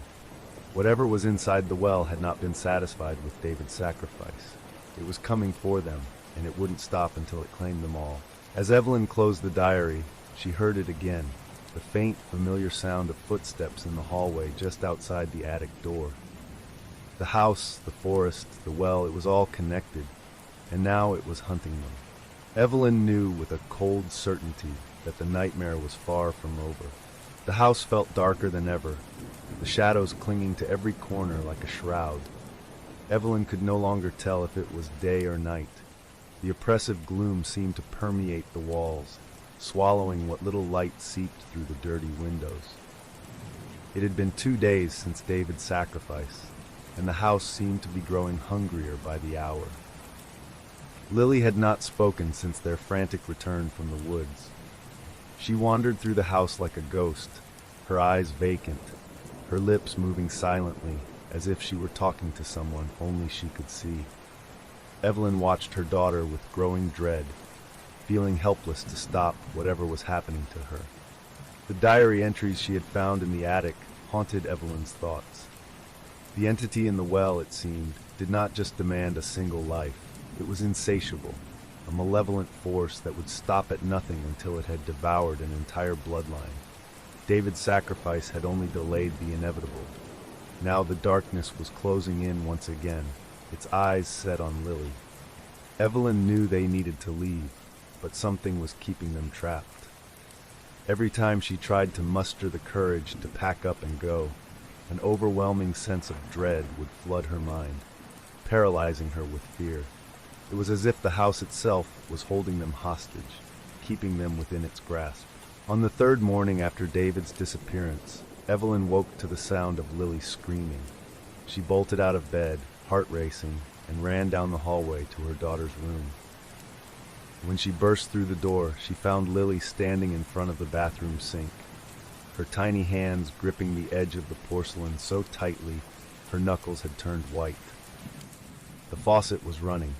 Whatever was inside the well had not been satisfied with David's sacrifice. It was coming for them, and it wouldn't stop until it claimed them all. As Evelyn closed the diary, She heard it again, the faint, familiar sound of footsteps in the hallway just outside the attic door. The house, the forest, the well, it was all connected, and now it was hunting them. Evelyn knew with a cold certainty that the nightmare was far from over. The house felt darker than ever, the shadows clinging to every corner like a shroud. Evelyn could no longer tell if it was day or night. The oppressive gloom seemed to permeate the walls, swallowing what little light seeped through the dirty windows. It had been 2 days since David's sacrifice, and the house seemed to be growing hungrier by the hour. Lily had not spoken since their frantic return from the woods. She wandered through the house like a ghost, her eyes vacant, her lips moving silently, as if she were talking to someone only she could see. Evelyn watched her daughter with growing dread, feeling helpless to stop whatever was happening to her. The diary entries she had found in the attic haunted Evelyn's thoughts. The entity in the well, it seemed, did not just demand a single life. It was insatiable, a malevolent force that would stop at nothing until it had devoured an entire bloodline. David's sacrifice had only delayed the inevitable. Now the darkness was closing in once again, its eyes set on Lily. Evelyn knew they needed to leave, but something was keeping them trapped. Every time she tried to muster the courage to pack up and go, an overwhelming sense of dread would flood her mind, paralyzing her with fear. It was as if the house itself was holding them hostage, keeping them within its grasp. On the 3rd morning after David's disappearance, Evelyn woke to the sound of Lily screaming. She bolted out of bed, heart racing, and ran down the hallway to her daughter's room. When she burst through the door, she found Lily standing in front of the bathroom sink, her tiny hands gripping the edge of the porcelain so tightly her knuckles had turned white. The faucet was running,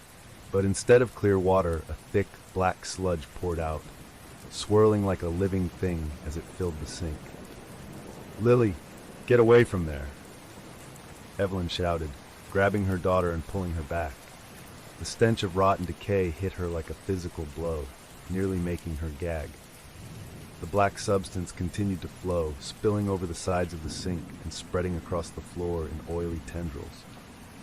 but instead of clear water, a thick, black sludge poured out, swirling like a living thing as it filled the sink. "Lily, get away from there!" Evelyn shouted, grabbing her daughter and pulling her back. The stench of rotten decay hit her like a physical blow, nearly making her gag. The black substance continued to flow, spilling over the sides of the sink and spreading across the floor in oily tendrils.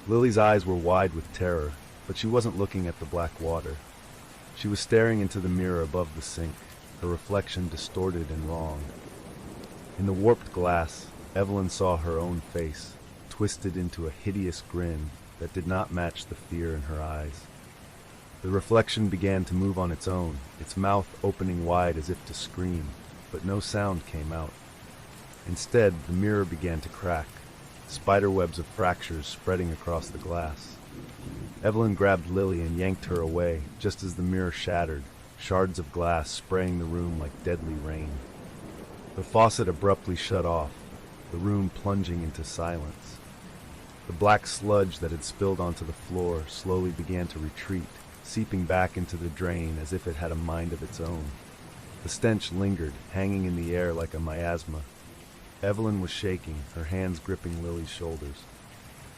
Lily's eyes were wide with terror, but she wasn't looking at the black water. She was staring into the mirror above the sink, her reflection distorted and wrong. In the warped glass, Evelyn saw her own face, twisted into a hideous grin that did not match the fear in her eyes. The reflection began to move on its own, its mouth opening wide as if to scream, but no sound came out. Instead, the mirror began to crack, spiderwebs of fractures spreading across the glass. Evelyn grabbed Lily and yanked her away, just as the mirror shattered, shards of glass spraying the room like deadly rain. The faucet abruptly shut off, the room plunging into silence. The black sludge that had spilled onto the floor slowly began to retreat, seeping back into the drain as if it had a mind of its own. The stench lingered, hanging in the air like a miasma. Evelyn was shaking, her hands gripping Lily's shoulders.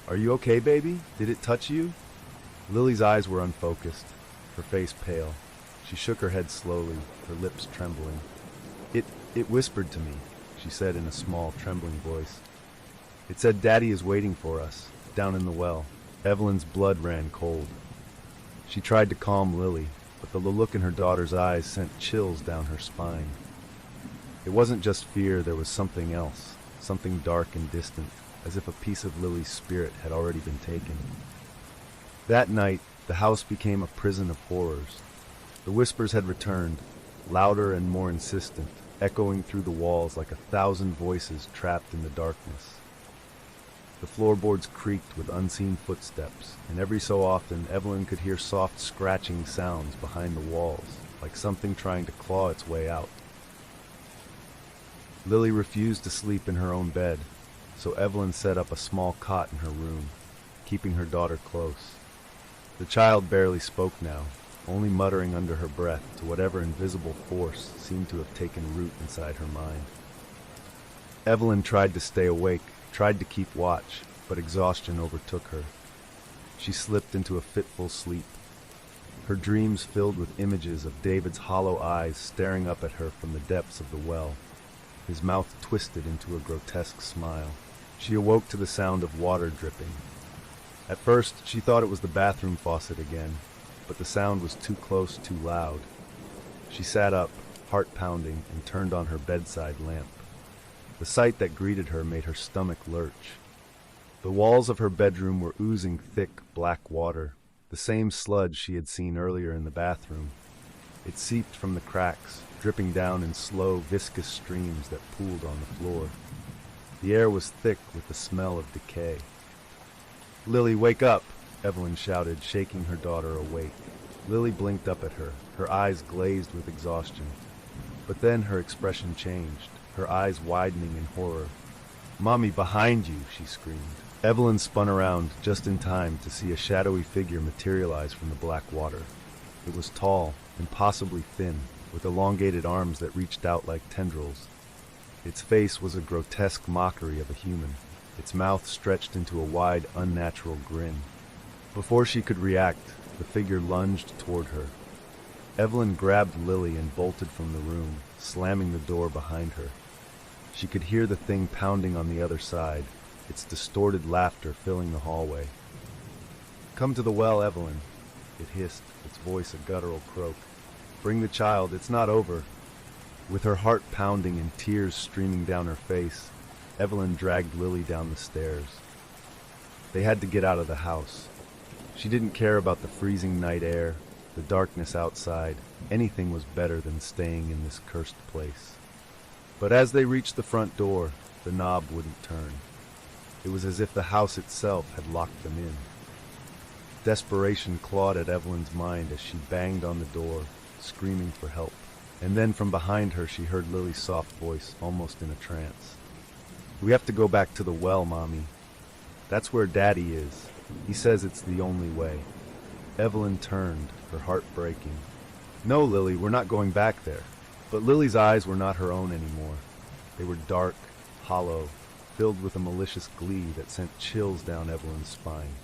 "Are you okay, baby? Did it touch you?" Lily's eyes were unfocused, her face pale. She shook her head slowly, her lips trembling. It whispered to me," she said in a small, trembling voice. "It said Daddy is waiting for us, down in the well." Evelyn's blood ran cold. She tried to calm Lily, but the look in her daughter's eyes sent chills down her spine. It wasn't just fear, there was something else, something dark and distant, as if a piece of Lily's spirit had already been taken. That night, the house became a prison of horrors. The whispers had returned, louder and more insistent, echoing through the walls like 1,000 voices trapped in the darkness. The floorboards creaked with unseen footsteps, and every so often Evelyn could hear soft scratching sounds behind the walls, like something trying to claw its way out. Lily refused to sleep in her own bed, so Evelyn set up a small cot in her room, keeping her daughter close. The child barely spoke now, only muttering under her breath to whatever invisible force seemed to have taken root inside her mind. Evelyn tried to stay awake, tried to keep watch, but exhaustion overtook her. She slipped into a fitful sleep. her dreams filled with images of David's hollow eyes staring up at her from the depths of the well, his mouth twisted into a grotesque smile. She awoke to the sound of water dripping. At first, she thought it was the bathroom faucet again, but the sound was too close, too loud. She sat up, heart pounding, and turned on her bedside lamp. The sight that greeted her made her stomach lurch. The walls of her bedroom were oozing thick, black water, the same sludge she had seen earlier in the bathroom. It seeped from the cracks, dripping down in slow, viscous streams that pooled on the floor. The air was thick with the smell of decay. "Lily, wake up!" Evelyn shouted, shaking her daughter awake. Lily blinked up at her, her eyes glazed with exhaustion. But then her expression changed, her eyes widening in horror. "Mommy, behind you!" she screamed. Evelyn spun around just in time to see a shadowy figure materialize from the black water. It was tall, impossibly thin, with elongated arms that reached out like tendrils. Its face was a grotesque mockery of a human, its mouth stretched into a wide, unnatural grin. Before she could react, the figure lunged toward her. Evelyn grabbed Lily and bolted from the room, slamming the door behind her. She could hear the thing pounding on the other side, its distorted laughter filling the hallway. "Come to the well, Evelyn," it hissed, its voice a guttural croak. "Bring the child, it's not over." With her heart pounding and tears streaming down her face, Evelyn dragged Lily down the stairs. They had to get out of the house. She didn't care about the freezing night air, the darkness outside. Anything was better than staying in this cursed place. But as they reached the front door, the knob wouldn't turn. It was as if the house itself had locked them in. Desperation clawed at Evelyn's mind as she banged on the door, screaming for help. And then from behind her she heard Lily's soft voice, almost in a trance. "We have to go back to the well, Mommy. That's where Daddy is. He says it's the only way." Evelyn turned, her heart breaking. "No, Lily, we're not going back there." But Lily's eyes were not her own anymore. They were dark, hollow, filled with a malicious glee that sent chills down Evelyn's spine.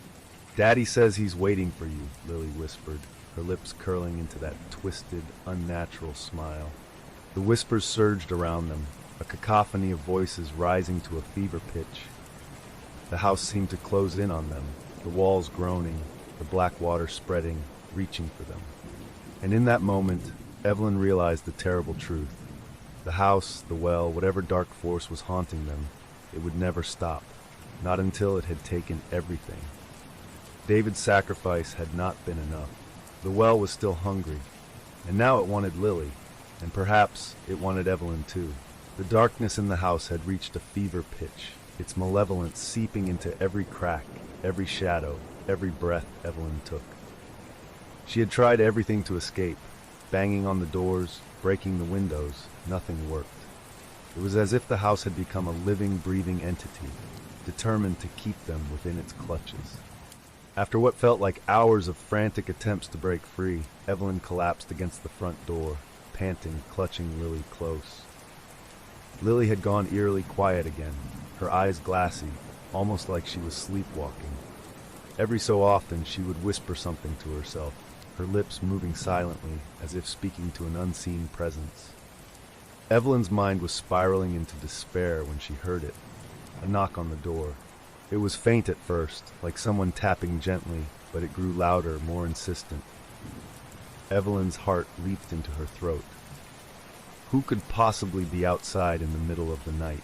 "Daddy says he's waiting for you," Lily whispered, her lips curling into that twisted, unnatural smile. The whispers surged around them, a cacophony of voices rising to a fever pitch. The house seemed to close in on them, the walls groaning, the black water spreading, reaching for them. And in that moment, Evelyn realized the terrible truth. The house, the well, whatever dark force was haunting them, it would never stop, not until it had taken everything. David's sacrifice had not been enough. The well was still hungry, and now it wanted Lily, and perhaps it wanted Evelyn too. The darkness in the house had reached a fever pitch, its malevolence seeping into every crack, every shadow, every breath Evelyn took. She had tried everything to escape, banging on the doors, breaking the windows. Nothing worked. It was as if the house had become a living, breathing entity, determined to keep them within its clutches. After what felt like hours of frantic attempts to break free, Evelyn collapsed against the front door, panting, clutching Lily close. Lily had gone eerily quiet again, her eyes glassy, almost like she was sleepwalking. Every so often she would whisper something to herself, her lips moving silently as if speaking to an unseen presence. Evelyn's mind was spiraling into despair when she heard it, a knock on the door. It was faint at first, like someone tapping gently, but it grew louder, more insistent. Evelyn's heart leaped into her throat. Who could possibly be outside in the middle of the night,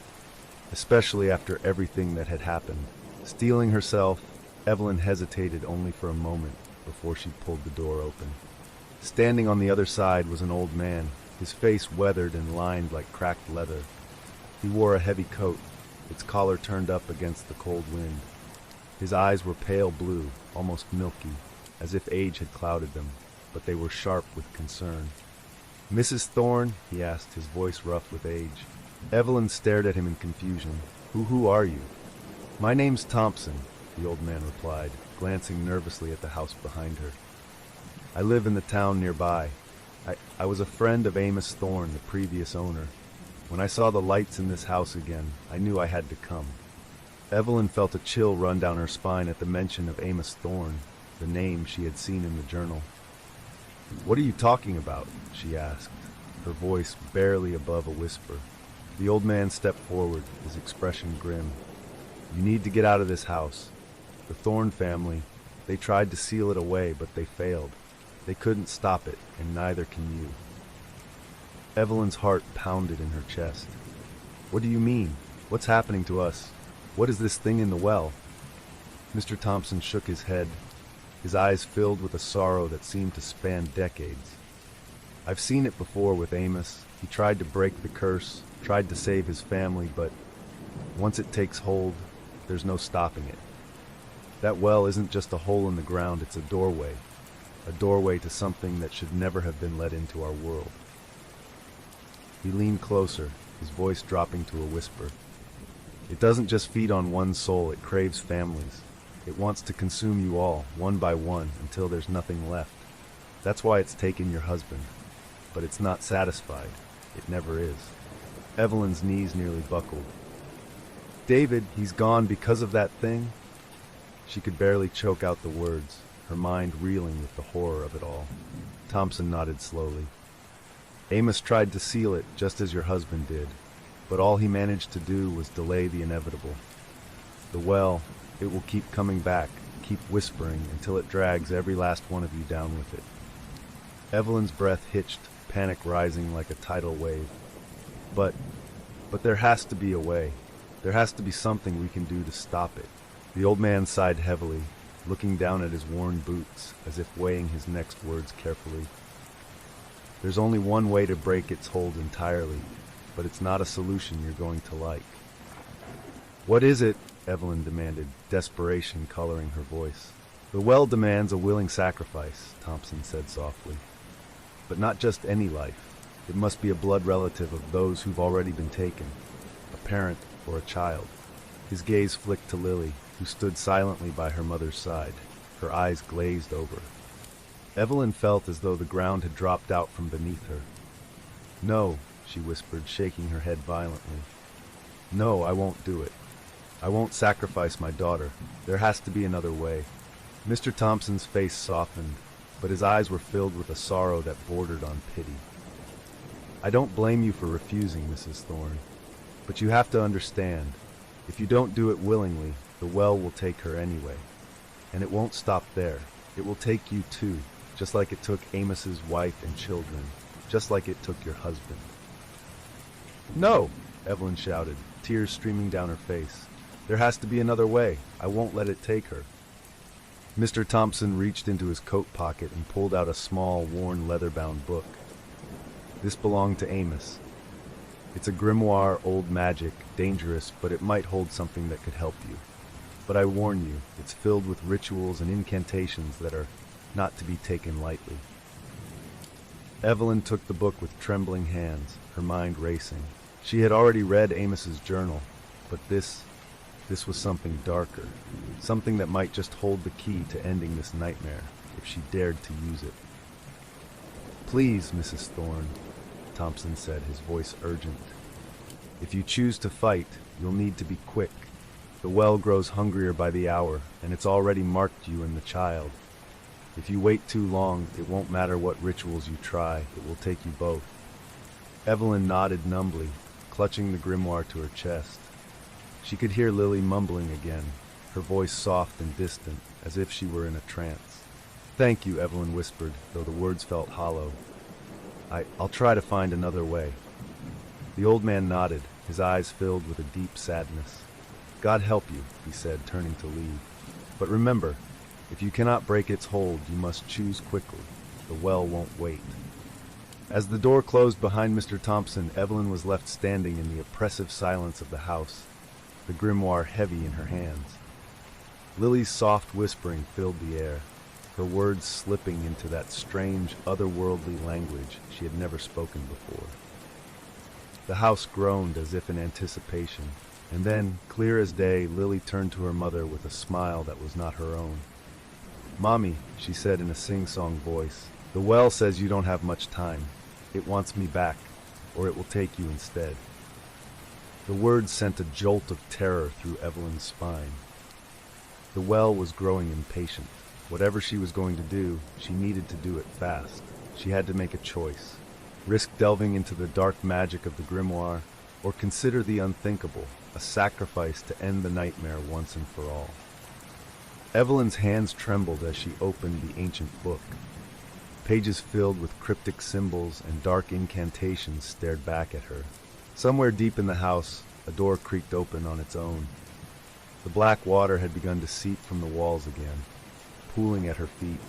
especially after everything that had happened? Steeling herself, Evelyn hesitated only for a moment before she pulled the door open. Standing on the other side was an old man, his face weathered and lined like cracked leather. He wore a heavy coat, its collar turned up against the cold wind. His eyes were pale blue, almost milky, as if age had clouded them, but they were sharp with concern. "Mrs. Thorne?" he asked, his voice rough with age. Evelyn stared at him in confusion. Who are you?" "My name's Thompson," the old man replied, glancing nervously at the house behind her. "I live in the town nearby. I was a friend of Amos Thorne, the previous owner. When I saw the lights in this house again, I knew I had to come." Evelyn felt a chill run down her spine at the mention of Amos Thorne, the name she had seen in the journal. "What are you talking about?" she asked, her voice barely above a whisper. The old man stepped forward, his expression grim. "You need to get out of this house. The Thorne family, they tried to seal it away, but they failed. They couldn't stop it, and neither can you." Evelyn's heart pounded in her chest. "What do you mean? What's happening to us? What is this thing in the well?" Mr. Thompson shook his head, his eyes filled with a sorrow that seemed to span decades. "I've seen it before with Amos. He tried to break the curse, tried to save his family, but once it takes hold, there's no stopping it. That well isn't just a hole in the ground, it's a doorway to something that should never have been let into our world." He leaned closer, his voice dropping to a whisper. "It doesn't just feed on one soul, it craves families. It wants to consume you all, one by one, until there's nothing left. That's why it's taken your husband. But it's not satisfied. It never is." Evelyn's knees nearly buckled. "David, he's gone because of that thing?" She could barely choke out the words, her mind reeling with the horror of it all. Thompson nodded slowly. "Amos tried to seal it just as your husband did, but all he managed to do was delay the inevitable. The well, it will keep coming back, keep whispering until it drags every last one of you down with it." Evelyn's breath hitched, panic rising like a tidal wave. But there has to be a way. There has to be something we can do to stop it." The old man sighed heavily, looking down at his worn boots as if weighing his next words carefully. "There's only one way to break its hold entirely, but it's not a solution you're going to like." "What is it?" Evelyn demanded, desperation coloring her voice. "The well demands a willing sacrifice," Thompson said softly. "But not just any life. It must be a blood relative of those who've already been taken, a parent or a child." His gaze flicked to Lily, who stood silently by her mother's side, her eyes glazed over. Evelyn felt as though the ground had dropped out from beneath her. "No," she whispered, shaking her head violently. "No, I won't do it. I won't sacrifice my daughter. There has to be another way." Mr. Thompson's face softened, but his eyes were filled with a sorrow that bordered on pity. "I don't blame you for refusing, Mrs. Thorne, but you have to understand, if you don't do it willingly, the well will take her anyway. And it won't stop there. It will take you too, just like it took Amos's wife and children, just like it took your husband." "No!" Evelyn shouted, tears streaming down her face. "There has to be another way. I won't let it take her." Mr. Thompson reached into his coat pocket and pulled out a small, worn, leather-bound book. "This belonged to Amos. It's a grimoire, old magic, dangerous, but it might hold something that could help you. But I warn you, it's filled with rituals and incantations that are not to be taken lightly." Evelyn took the book with trembling hands, her mind racing. She had already read Amos's journal, but this was something darker, something that might just hold the key to ending this nightmare, if she dared to use it. "Please, Mrs. Thorne," Thompson said, his voice urgent. "If you choose to fight, you'll need to be quick. The well grows hungrier by the hour, and it's already marked you and the child. If you wait too long, it won't matter what rituals you try, it will take you both." Evelyn nodded numbly, clutching the grimoire to her chest. She could hear Lily mumbling again, her voice soft and distant, as if she were in a trance. "Thank you," Evelyn whispered, though the words felt hollow. I'll try to find another way." The old man nodded, his eyes filled with a deep sadness. "God help you," he said, turning to leave. "But remember, if you cannot break its hold, you must choose quickly. The well won't wait." As the door closed behind Mr. Thompson, Evelyn was left standing in the oppressive silence of the house, the grimoire heavy in her hands. Lily's soft whispering filled the air, her words slipping into that strange, otherworldly language she had never spoken before. The house groaned as if in anticipation, and then, clear as day, Lily turned to her mother with a smile that was not her own. "Mommy," she said in a sing-song voice, "the well says you don't have much time. It wants me back, or it will take you instead." The words sent a jolt of terror through Evelyn's spine. The well was growing impatient. Whatever she was going to do, she needed to do it fast. She had to make a choice. Risk delving into the dark magic of the grimoire, or consider the unthinkable, a sacrifice to end the nightmare once and for all. Evelyn's hands trembled as she opened the ancient book. Pages filled with cryptic symbols and dark incantations stared back at her. Somewhere deep in the house, a door creaked open on its own. The black water had begun to seep from the walls again, pooling at her feet,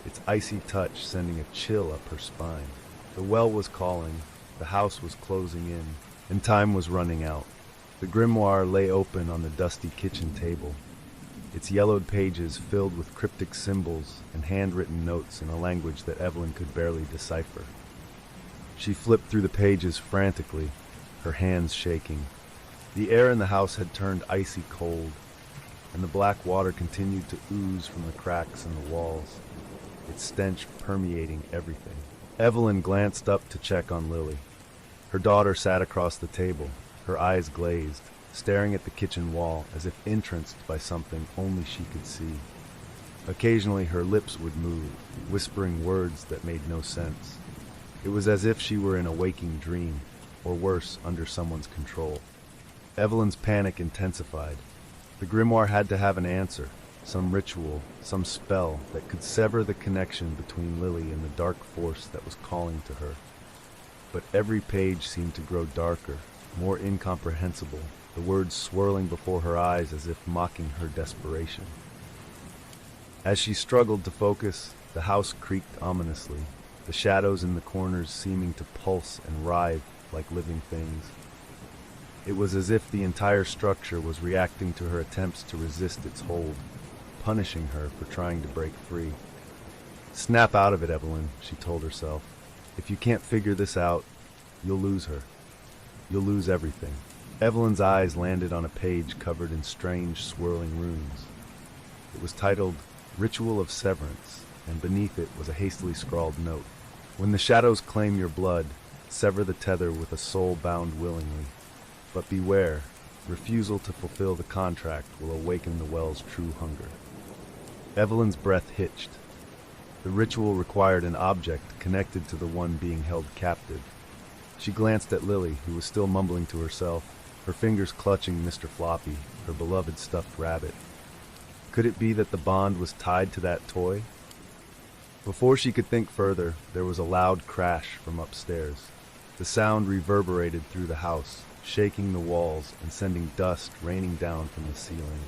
its icy touch sending a chill up her spine. The well was calling, the house was closing in, and time was running out. The grimoire lay open on the dusty kitchen table, its yellowed pages filled with cryptic symbols and handwritten notes in a language that Evelyn could barely decipher. She flipped through the pages frantically, her hands shaking. The air in the house had turned icy cold, and the black water continued to ooze from the cracks in the walls, its stench permeating everything. Evelyn glanced up to check on Lily. Her daughter sat across the table, her eyes glazed, staring at the kitchen wall as if entranced by something only she could see. Occasionally her lips would move, whispering words that made no sense. It was as if she were in a waking dream, or worse, under someone's control. Evelyn's panic intensified. The grimoire had to have an answer, some ritual, some spell that could sever the connection between Lily and the dark force that was calling to her. But every page seemed to grow darker, more incomprehensible, the words swirling before her eyes as if mocking her desperation. As she struggled to focus, the house creaked ominously, the shadows in the corners seeming to pulse and writhe like living things. It was as if the entire structure was reacting to her attempts to resist its hold, punishing her for trying to break free. "Snap out of it, Evelyn," she told herself. "If you can't figure this out, you'll lose her. You'll lose everything." Evelyn's eyes landed on a page covered in strange, swirling runes. It was titled Ritual of Severance, and beneath it was a hastily scrawled note. "When the shadows claim your blood, sever the tether with a soul bound willingly. But beware, refusal to fulfill the contract will awaken the well's true hunger." Evelyn's breath hitched. The ritual required an object connected to the one being held captive. She glanced at Lily, who was still mumbling to herself, her fingers clutching Mr. Floppy, her beloved stuffed rabbit. Could it be that the bond was tied to that toy? Before she could think further, there was a loud crash from upstairs. The sound reverberated through the house, shaking the walls and sending dust raining down from the ceiling.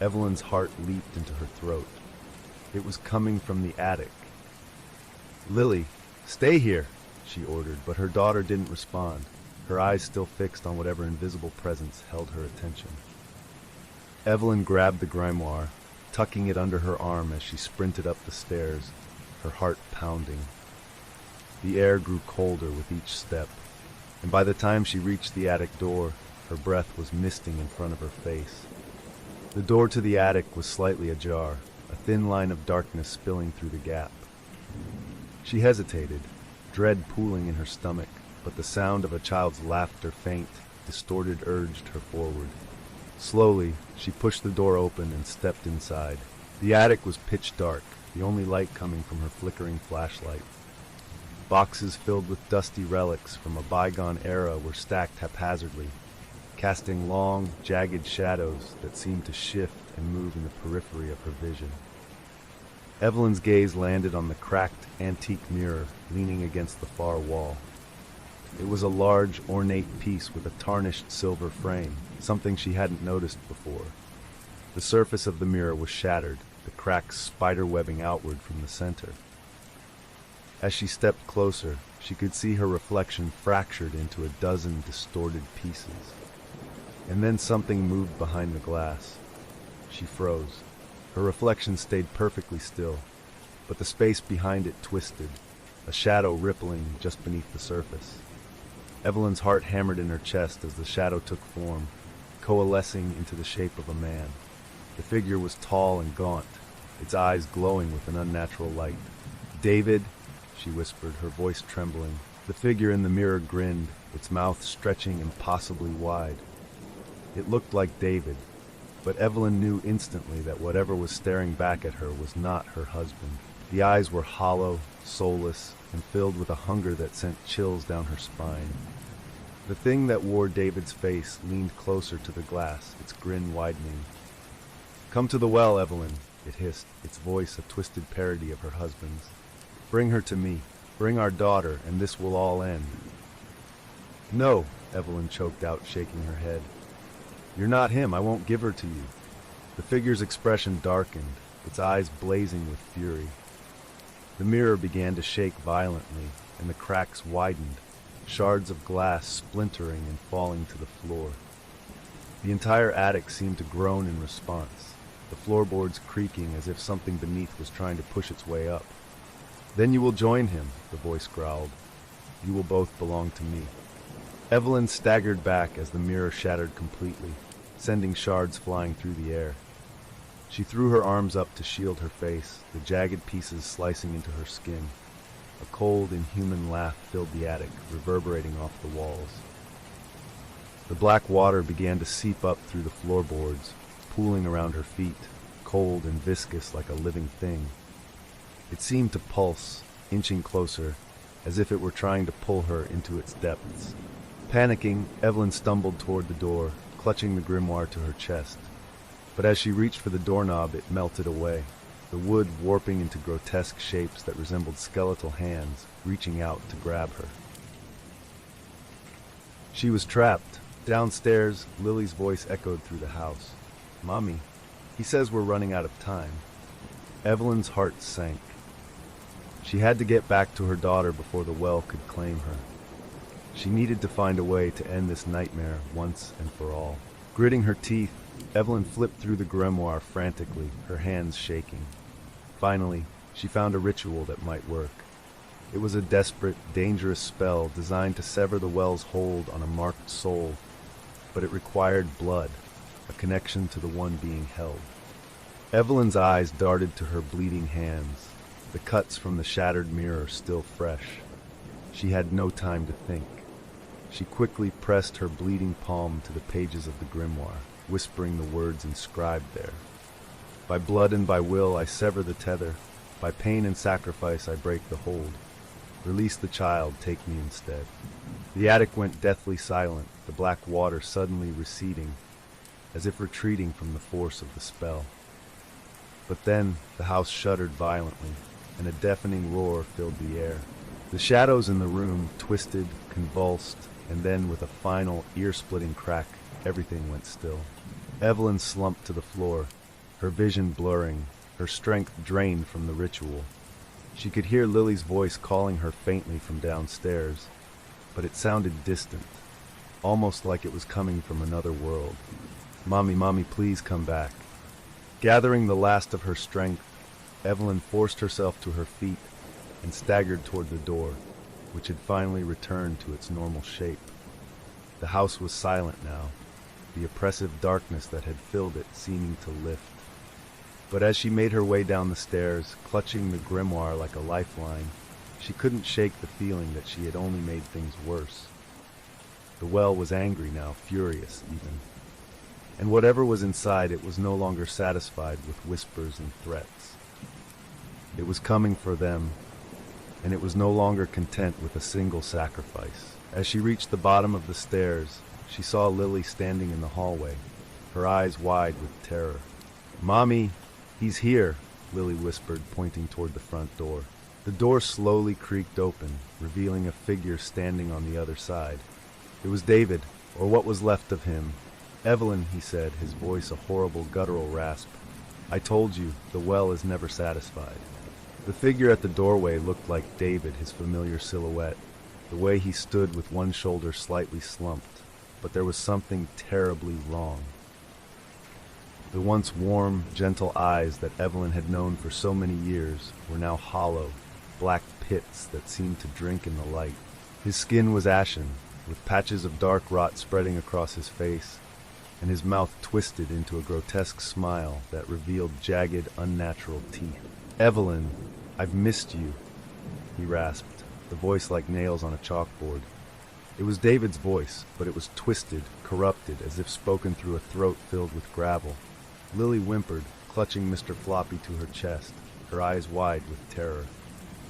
Evelyn's heart leaped into her throat. It was coming from the attic. "Lily, stay here," she ordered, but her daughter didn't respond, her eyes still fixed on whatever invisible presence held her attention. Evelyn grabbed the grimoire, tucking it under her arm as she sprinted up the stairs, her heart pounding. The air grew colder with each step, and by the time she reached the attic door, her breath was misting in front of her face. The door to the attic was slightly ajar, a thin line of darkness spilling through the gap. She hesitated, dread pooling in her stomach, but the sound of a child's laughter, faint, distorted, urged her forward. Slowly, she pushed the door open and stepped inside. The attic was pitch dark, the only light coming from her flickering flashlight. Boxes filled with dusty relics from a bygone era were stacked haphazardly, casting long, jagged shadows that seemed to shift and move in the periphery of her vision. Evelyn's gaze landed on the cracked, antique mirror leaning against the far wall. It was a large, ornate piece with a tarnished silver frame, something she hadn't noticed before. The surface of the mirror was shattered, the cracks spider-webbing outward from the center. As she stepped closer, she could see her reflection fractured into a dozen distorted pieces. And then something moved behind the glass. She froze. Her reflection stayed perfectly still, but the space behind it twisted, a shadow rippling just beneath the surface. Evelyn's heart hammered in her chest as the shadow took form, coalescing into the shape of a man. The figure was tall and gaunt, its eyes glowing with an unnatural light. "David," she whispered, her voice trembling. The figure in the mirror grinned, its mouth stretching impossibly wide. It looked like David, but Evelyn knew instantly that whatever was staring back at her was not her husband. The eyes were hollow, soulless, and filled with a hunger that sent chills down her spine. The thing that wore David's face leaned closer to the glass, its grin widening. "Come to the well, Evelyn," it hissed, its voice a twisted parody of her husband's. "Bring her to me. Bring our daughter, and this will all end." "No," Evelyn choked out, shaking her head. "You're not him. I won't give her to you." The figure's expression darkened, its eyes blazing with fury. The mirror began to shake violently, and the cracks widened, shards of glass splintering and falling to the floor. The entire attic seemed to groan in response, the floorboards creaking as if something beneath was trying to push its way up. "Then you will join him," the voice growled. "You will both belong to me." Evelyn staggered back as the mirror shattered completely, sending shards flying through the air. She threw her arms up to shield her face, the jagged pieces slicing into her skin. A cold, inhuman laugh filled the attic, reverberating off the walls. The black water began to seep up through the floorboards, pooling around her feet, cold and viscous like a living thing. It seemed to pulse, inching closer, as if it were trying to pull her into its depths. Panicking, Evelyn stumbled toward the door, clutching the grimoire to her chest. But as she reached for the doorknob, it melted away, the wood warping into grotesque shapes that resembled skeletal hands reaching out to grab her. She was trapped. Downstairs, Lily's voice echoed through the house. "Mommy, he says we're running out of time." Evelyn's heart sank. She had to get back to her daughter before the well could claim her. She needed to find a way to end this nightmare once and for all. Gritting her teeth, Evelyn flipped through the grimoire frantically, her hands shaking. Finally, she found a ritual that might work. It was a desperate, dangerous spell designed to sever the well's hold on a marked soul, but it required blood, a connection to the one being held. Evelyn's eyes darted to her bleeding hands, the cuts from the shattered mirror still fresh. She had no time to think. She quickly pressed her bleeding palm to the pages of the grimoire, whispering the words inscribed there. "By blood and by will I sever the tether. By pain and sacrifice I break the hold. Release the child, take me instead." The attic went deathly silent, the black water suddenly receding, as if retreating from the force of the spell. But then the house shuddered violently, and a deafening roar filled the air. The shadows in the room twisted, convulsed, and then with a final, ear-splitting crack, everything went still. Evelyn slumped to the floor, her vision blurring, her strength drained from the ritual. She could hear Lily's voice calling her faintly from downstairs, but it sounded distant, almost like it was coming from another world. "Mommy, Mommy, please come back." Gathering the last of her strength, Evelyn forced herself to her feet and staggered toward the door, which had finally returned to its normal shape. The house was silent now, the oppressive darkness that had filled it seeming to lift. But as she made her way down the stairs, clutching the grimoire like a lifeline, she couldn't shake the feeling that she had only made things worse. The well was angry now, furious even. And whatever was inside it was no longer satisfied with whispers and threats. It was coming for them, and it was no longer content with a single sacrifice. As she reached the bottom of the stairs, she saw Lily standing in the hallway, her eyes wide with terror. "Mommy, he's here," Lily whispered, pointing toward the front door. The door slowly creaked open, revealing a figure standing on the other side. It was David, or what was left of him. "Evelyn," he said, his voice a horrible guttural rasp. "I told you, the well is never satisfied." The figure at the doorway looked like David, his familiar silhouette, the way he stood with one shoulder slightly slumped, but there was something terribly wrong. The once warm, gentle eyes that Evelyn had known for so many years were now hollow, black pits that seemed to drink in the light. His skin was ashen, with patches of dark rot spreading across his face, and his mouth twisted into a grotesque smile that revealed jagged, unnatural teeth. "Evelyn, I've missed you," he rasped, the voice like nails on a chalkboard. It was David's voice, but it was twisted, corrupted, as if spoken through a throat filled with gravel. Lily whimpered, clutching Mr. Floppy to her chest. her eyes wide with terror.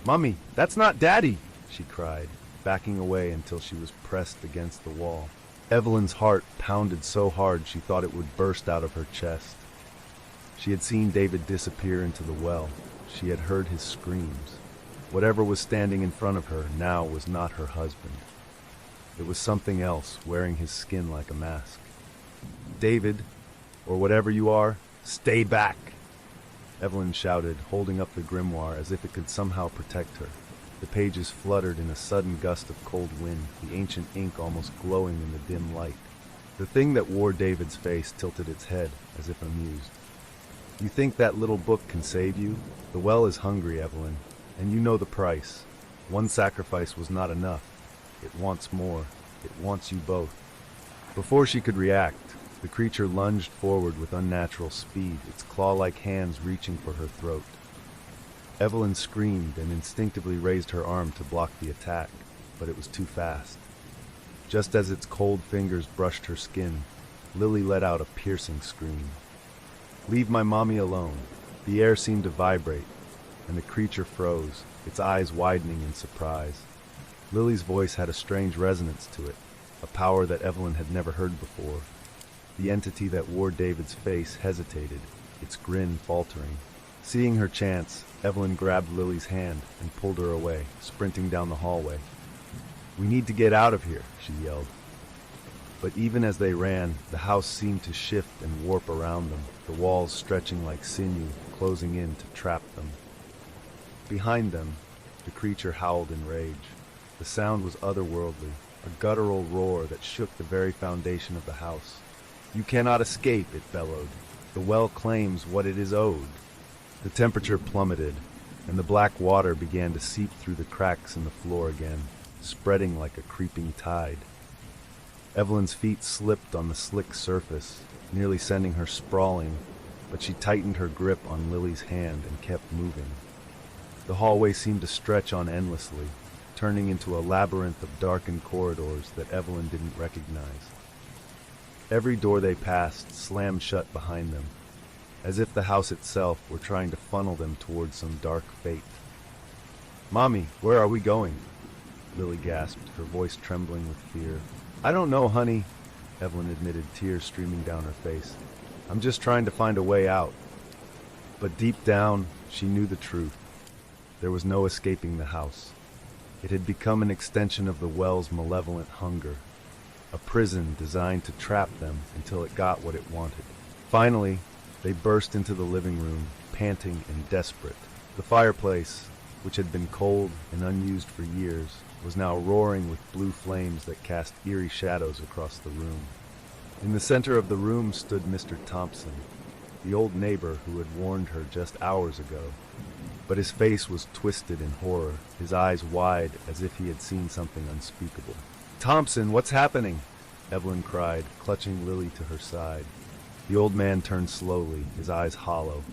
"Mummy, that's not Daddy!" she cried, backing away until she was pressed against the wall. Evelyn's heart pounded so hard she thought it would burst out of her chest. She had seen David disappear into the well. She had heard his screams. Whatever was standing in front of her now was not her husband. It was something else, wearing his skin like a mask. "David, or whatever you are, stay back!" Evelyn shouted, holding up the grimoire as if it could somehow protect her. The pages fluttered in a sudden gust of cold wind, the ancient ink almost glowing in the dim light. The thing that wore David's face tilted its head, as if amused. "You think that little book can save you? The well is hungry, Evelyn, and you know the price. One sacrifice was not enough. It wants more. It wants you both." Before she could react, the creature lunged forward with unnatural speed, its claw-like hands reaching for her throat. Evelyn screamed and instinctively raised her arm to block the attack, but it was too fast. Just as its cold fingers brushed her skin, Lily let out a piercing scream. "Leave my mommy alone." The air seemed to vibrate, and the creature froze, its eyes widening in surprise. Lily's voice had a strange resonance to it, a power that Evelyn had never heard before. The entity that wore David's face hesitated, its grin faltering. Seeing her chance, Evelyn grabbed Lily's hand and pulled her away, sprinting down the hallway. "We need to get out of here," she yelled. But even as they ran, the house seemed to shift and warp around them, the walls stretching like sinew, closing in to trap them. Behind them, the creature howled in rage. The sound was otherworldly, a guttural roar that shook the very foundation of the house. "You cannot escape," it bellowed. "The well claims what it is owed." The temperature plummeted, and the black water began to seep through the cracks in the floor again, spreading like a creeping tide. Evelyn's feet slipped on the slick surface, nearly sending her sprawling, but she tightened her grip on Lily's hand and kept moving. The hallway seemed to stretch on endlessly, turning into a labyrinth of darkened corridors that Evelyn didn't recognize. Every door they passed slammed shut behind them, as if the house itself were trying to funnel them towards some dark fate. "Mommy, where are we going?" Lily gasped, her voice trembling with fear. "I don't know, honey," Evelyn admitted, tears streaming down her face. "I'm just trying to find a way out." But deep down, she knew the truth. There was no escaping the house. It had become an extension of the well's malevolent hunger, a prison designed to trap them until it got what it wanted. Finally, they burst into the living room, panting and desperate. The fireplace, which had been cold and unused for years, was now roaring with blue flames that cast eerie shadows across the room. In the center of the room stood Mr. Thompson, the old neighbor who had warned her just hours ago. But his face was twisted in horror, his eyes wide as if he had seen something unspeakable. "Thompson, what's happening?" Evelyn cried, clutching Lily to her side. The old man turned slowly, his eyes hollow.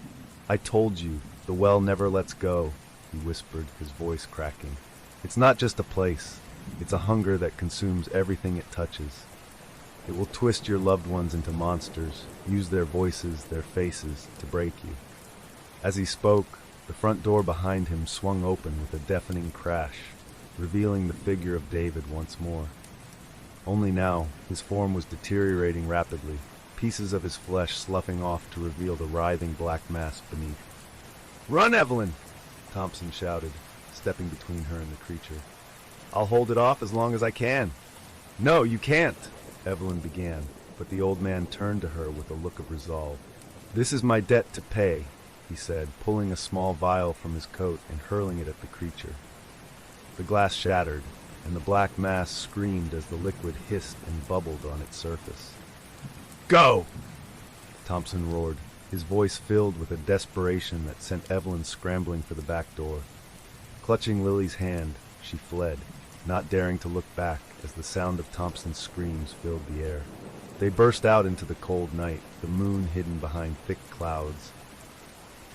"I told you, the well never lets go," he whispered, his voice cracking. "It's not just a place. It's a hunger that consumes everything it touches. It will twist your loved ones into monsters, use their voices, their faces, to break you." As he spoke, the front door behind him swung open with a deafening crash, revealing the figure of David once more. Only now, his form was deteriorating rapidly, pieces of his flesh sloughing off to reveal the writhing black mass beneath. "Run, Evelyn!" Thompson shouted, stepping between her and the creature. "I'll hold it off as long as I can." "No, you can't," Evelyn began, but the old man turned to her with a look of resolve. "This is my debt to pay," he said, pulling a small vial from his coat and hurling it at the creature. The glass shattered, and the black mass screamed as the liquid hissed and bubbled on its surface. "Go!" Thompson roared, his voice filled with a desperation that sent Evelyn scrambling for the back door. Clutching Lily's hand, she fled, not daring to look back as the sound of Thompson's screams filled the air. They burst out into the cold night, the moon hidden behind thick clouds.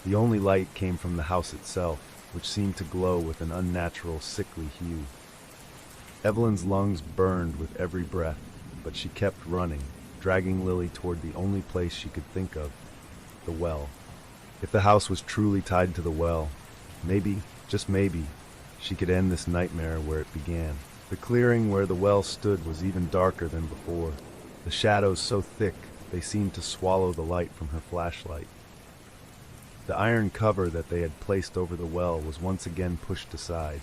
The only light came from the house itself, which seemed to glow with an unnatural, sickly hue. Evelyn's lungs burned with every breath, but she kept running, dragging Lily toward the only place she could think of, the well. If the house was truly tied to the well, maybe, just maybe, she could end this nightmare where it began. The clearing where the well stood was even darker than before, the shadows so thick they seemed to swallow the light from her flashlight. The iron cover that they had placed over the well was once again pushed aside,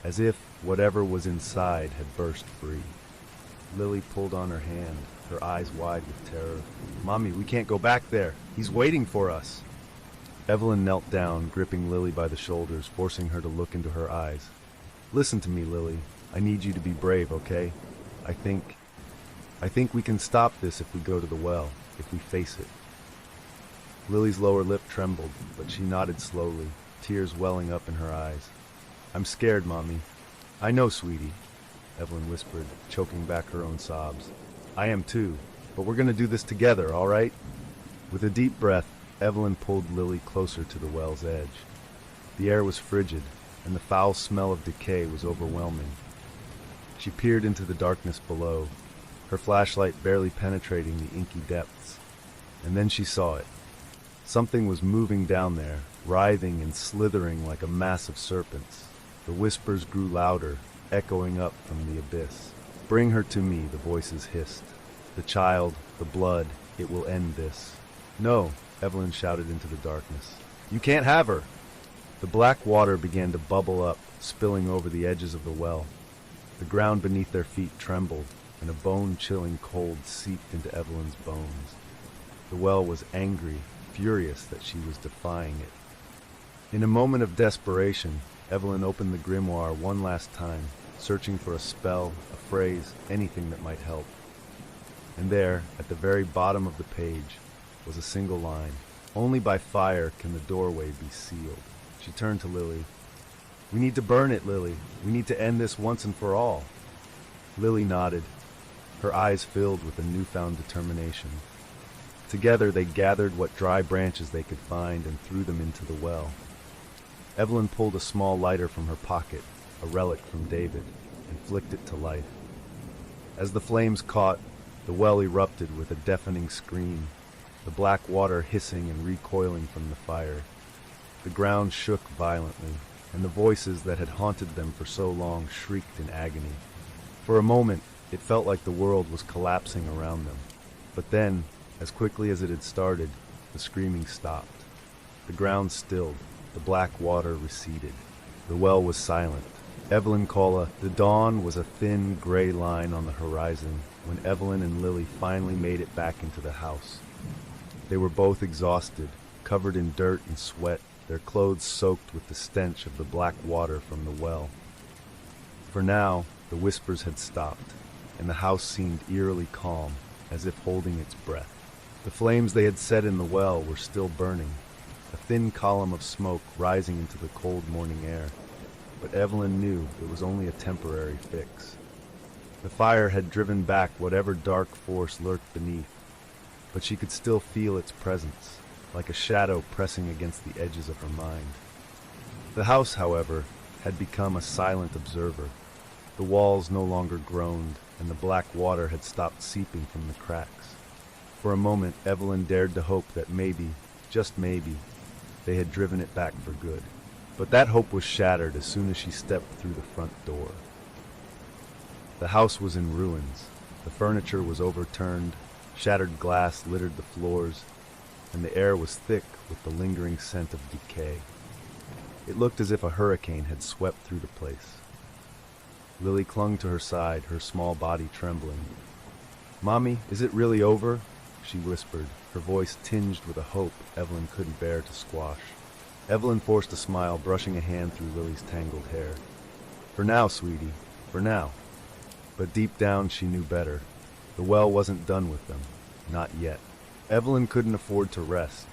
as if whatever was inside had burst free. Lily pulled on her hand, her eyes wide with terror. "Mommy, we can't go back there. He's waiting for us." Evelyn knelt down, gripping Lily by the shoulders, forcing her to look into her eyes. "Listen to me, Lily. I need you to be brave, okay? I think we can stop this if we go to the well, if we face it." Lily's lower lip trembled, but she nodded slowly, tears welling up in her eyes. "I'm scared, Mommy." "I know, sweetie," Evelyn whispered, choking back her own sobs. "I am too, but we're gonna do this together, all right?" With a deep breath, Evelyn pulled Lily closer to the well's edge. The air was frigid, and the foul smell of decay was overwhelming. She peered into the darkness below, her flashlight barely penetrating the inky depths. And then she saw it. Something was moving down there, writhing and slithering like a mass of serpents. The whispers grew louder, echoing up from the abyss. "Bring her to me," the voices hissed. "The child, the blood, it will end this." "No," Evelyn shouted into the darkness. "You can't have her!" The black water began to bubble up, spilling over the edges of the well. The ground beneath their feet trembled, and a bone-chilling cold seeped into Evelyn's bones. The well was angry, furious that she was defying it. In a moment of desperation, Evelyn opened the grimoire one last time, searching for a spell, a phrase, anything that might help. And there, at the very bottom of the page, was a single line. "Only by fire can the doorway be sealed." She turned to Lily. "We need to burn it, Lily. We need to end this once and for all." Lily nodded, her eyes filled with a newfound determination. Together they gathered what dry branches they could find and threw them into the well. Evelyn pulled a small lighter from her pocket, a relic from David, and flicked it to life. As the flames caught, the well erupted with a deafening scream, the black water hissing and recoiling from the fire. The ground shook violently, and the voices that had haunted them for so long shrieked in agony. For a moment, it felt like the world was collapsing around them. But then, as quickly as it had started, the screaming stopped. The ground stilled, the black water receded. The well was silent. Evelyn called the dawn was a thin, gray line on the horizon when Evelyn and Lily finally made it back into the house. They were both exhausted, covered in dirt and sweat, their clothes soaked with the stench of the black water from the well. For now, the whispers had stopped, and the house seemed eerily calm, as if holding its breath. The flames they had set in the well were still burning, a thin column of smoke rising into the cold morning air. But Evelyn knew it was only a temporary fix. The fire had driven back whatever dark force lurked beneath, but she could still feel its presence, like a shadow pressing against the edges of her mind. The house, however, had become a silent observer. The walls no longer groaned, and the black water had stopped seeping from the cracks. For a moment, Evelyn dared to hope that maybe, just maybe, they had driven it back for good. But that hope was shattered as soon as she stepped through the front door. The house was in ruins. The furniture was overturned, shattered glass littered the floors, and the air was thick with the lingering scent of decay. It looked as if a hurricane had swept through the place. Lily clung to her side, her small body trembling. "Mommy, is it really over?" she whispered, her voice tinged with a hope Evelyn couldn't bear to squash. Evelyn forced a smile, brushing a hand through Lily's tangled hair. "For now, sweetie, for now." But deep down she knew better. The well wasn't done with them. Not yet. Evelyn couldn't afford to rest.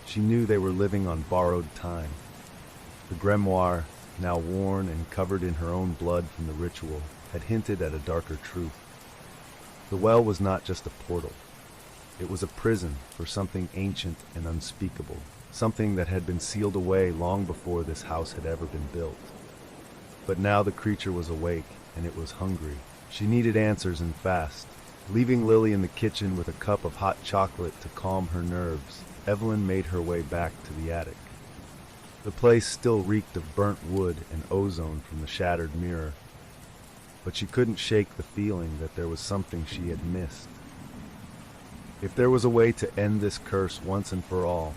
She knew they were living on borrowed time. The grimoire, now worn and covered in her own blood from the ritual, had hinted at a darker truth. The well was not just a portal. It was a prison for something ancient and unspeakable, something that had been sealed away long before this house had ever been built. But now the creature was awake, and it was hungry. She needed answers and fast. Leaving Lily in the kitchen with a cup of hot chocolate to calm her nerves, Evelyn made her way back to the attic. The place still reeked of burnt wood and ozone from the shattered mirror, but she couldn't shake the feeling that there was something she had missed. If there was a way to end this curse once and for all,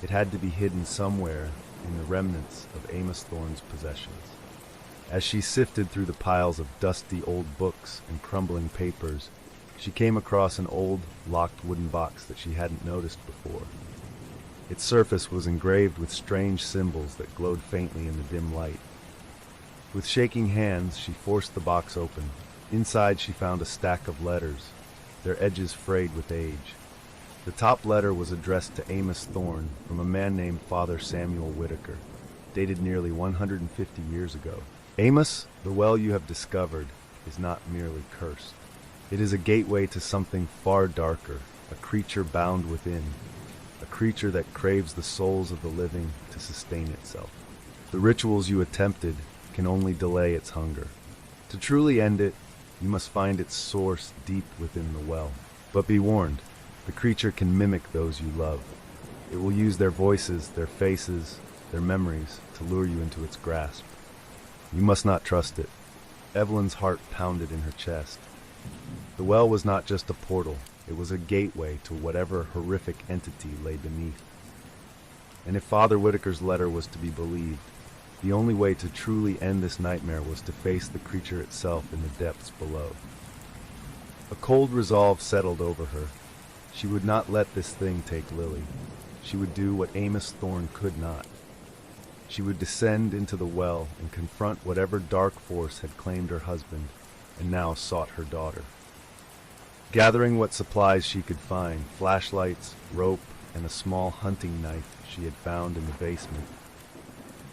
it had to be hidden somewhere in the remnants of Amos Thorne's possessions. As she sifted through the piles of dusty old books and crumbling papers, she came across an old, locked wooden box that she hadn't noticed before. Its surface was engraved with strange symbols that glowed faintly in the dim light. With shaking hands, she forced the box open. Inside, she found a stack of letters, their edges frayed with age. The top letter was addressed to Amos Thorne from a man named Father Samuel Whitaker, dated nearly 150 years ago. Amos, the well you have discovered is not merely cursed. It is a gateway to something far darker, a creature bound within, a creature that craves the souls of the living to sustain itself. The rituals you attempted can only delay its hunger. To truly end it, you must find its source deep within the well. But be warned, the creature can mimic those you love. It will use their voices, their faces, their memories to lure you into its grasp. You must not trust it. Evelyn's heart pounded in her chest. The well was not just a portal, it was a gateway to whatever horrific entity lay beneath. And if Father Whitaker's letter was to be believed, the only way to truly end this nightmare was to face the creature itself in the depths below. A cold resolve settled over her. She would not let this thing take Lily. She would do what Amos Thorne could not. She would descend into the well and confront whatever dark force had claimed her husband and now sought her daughter. Gathering what supplies she could find, flashlights, rope, and a small hunting knife she had found in the basement,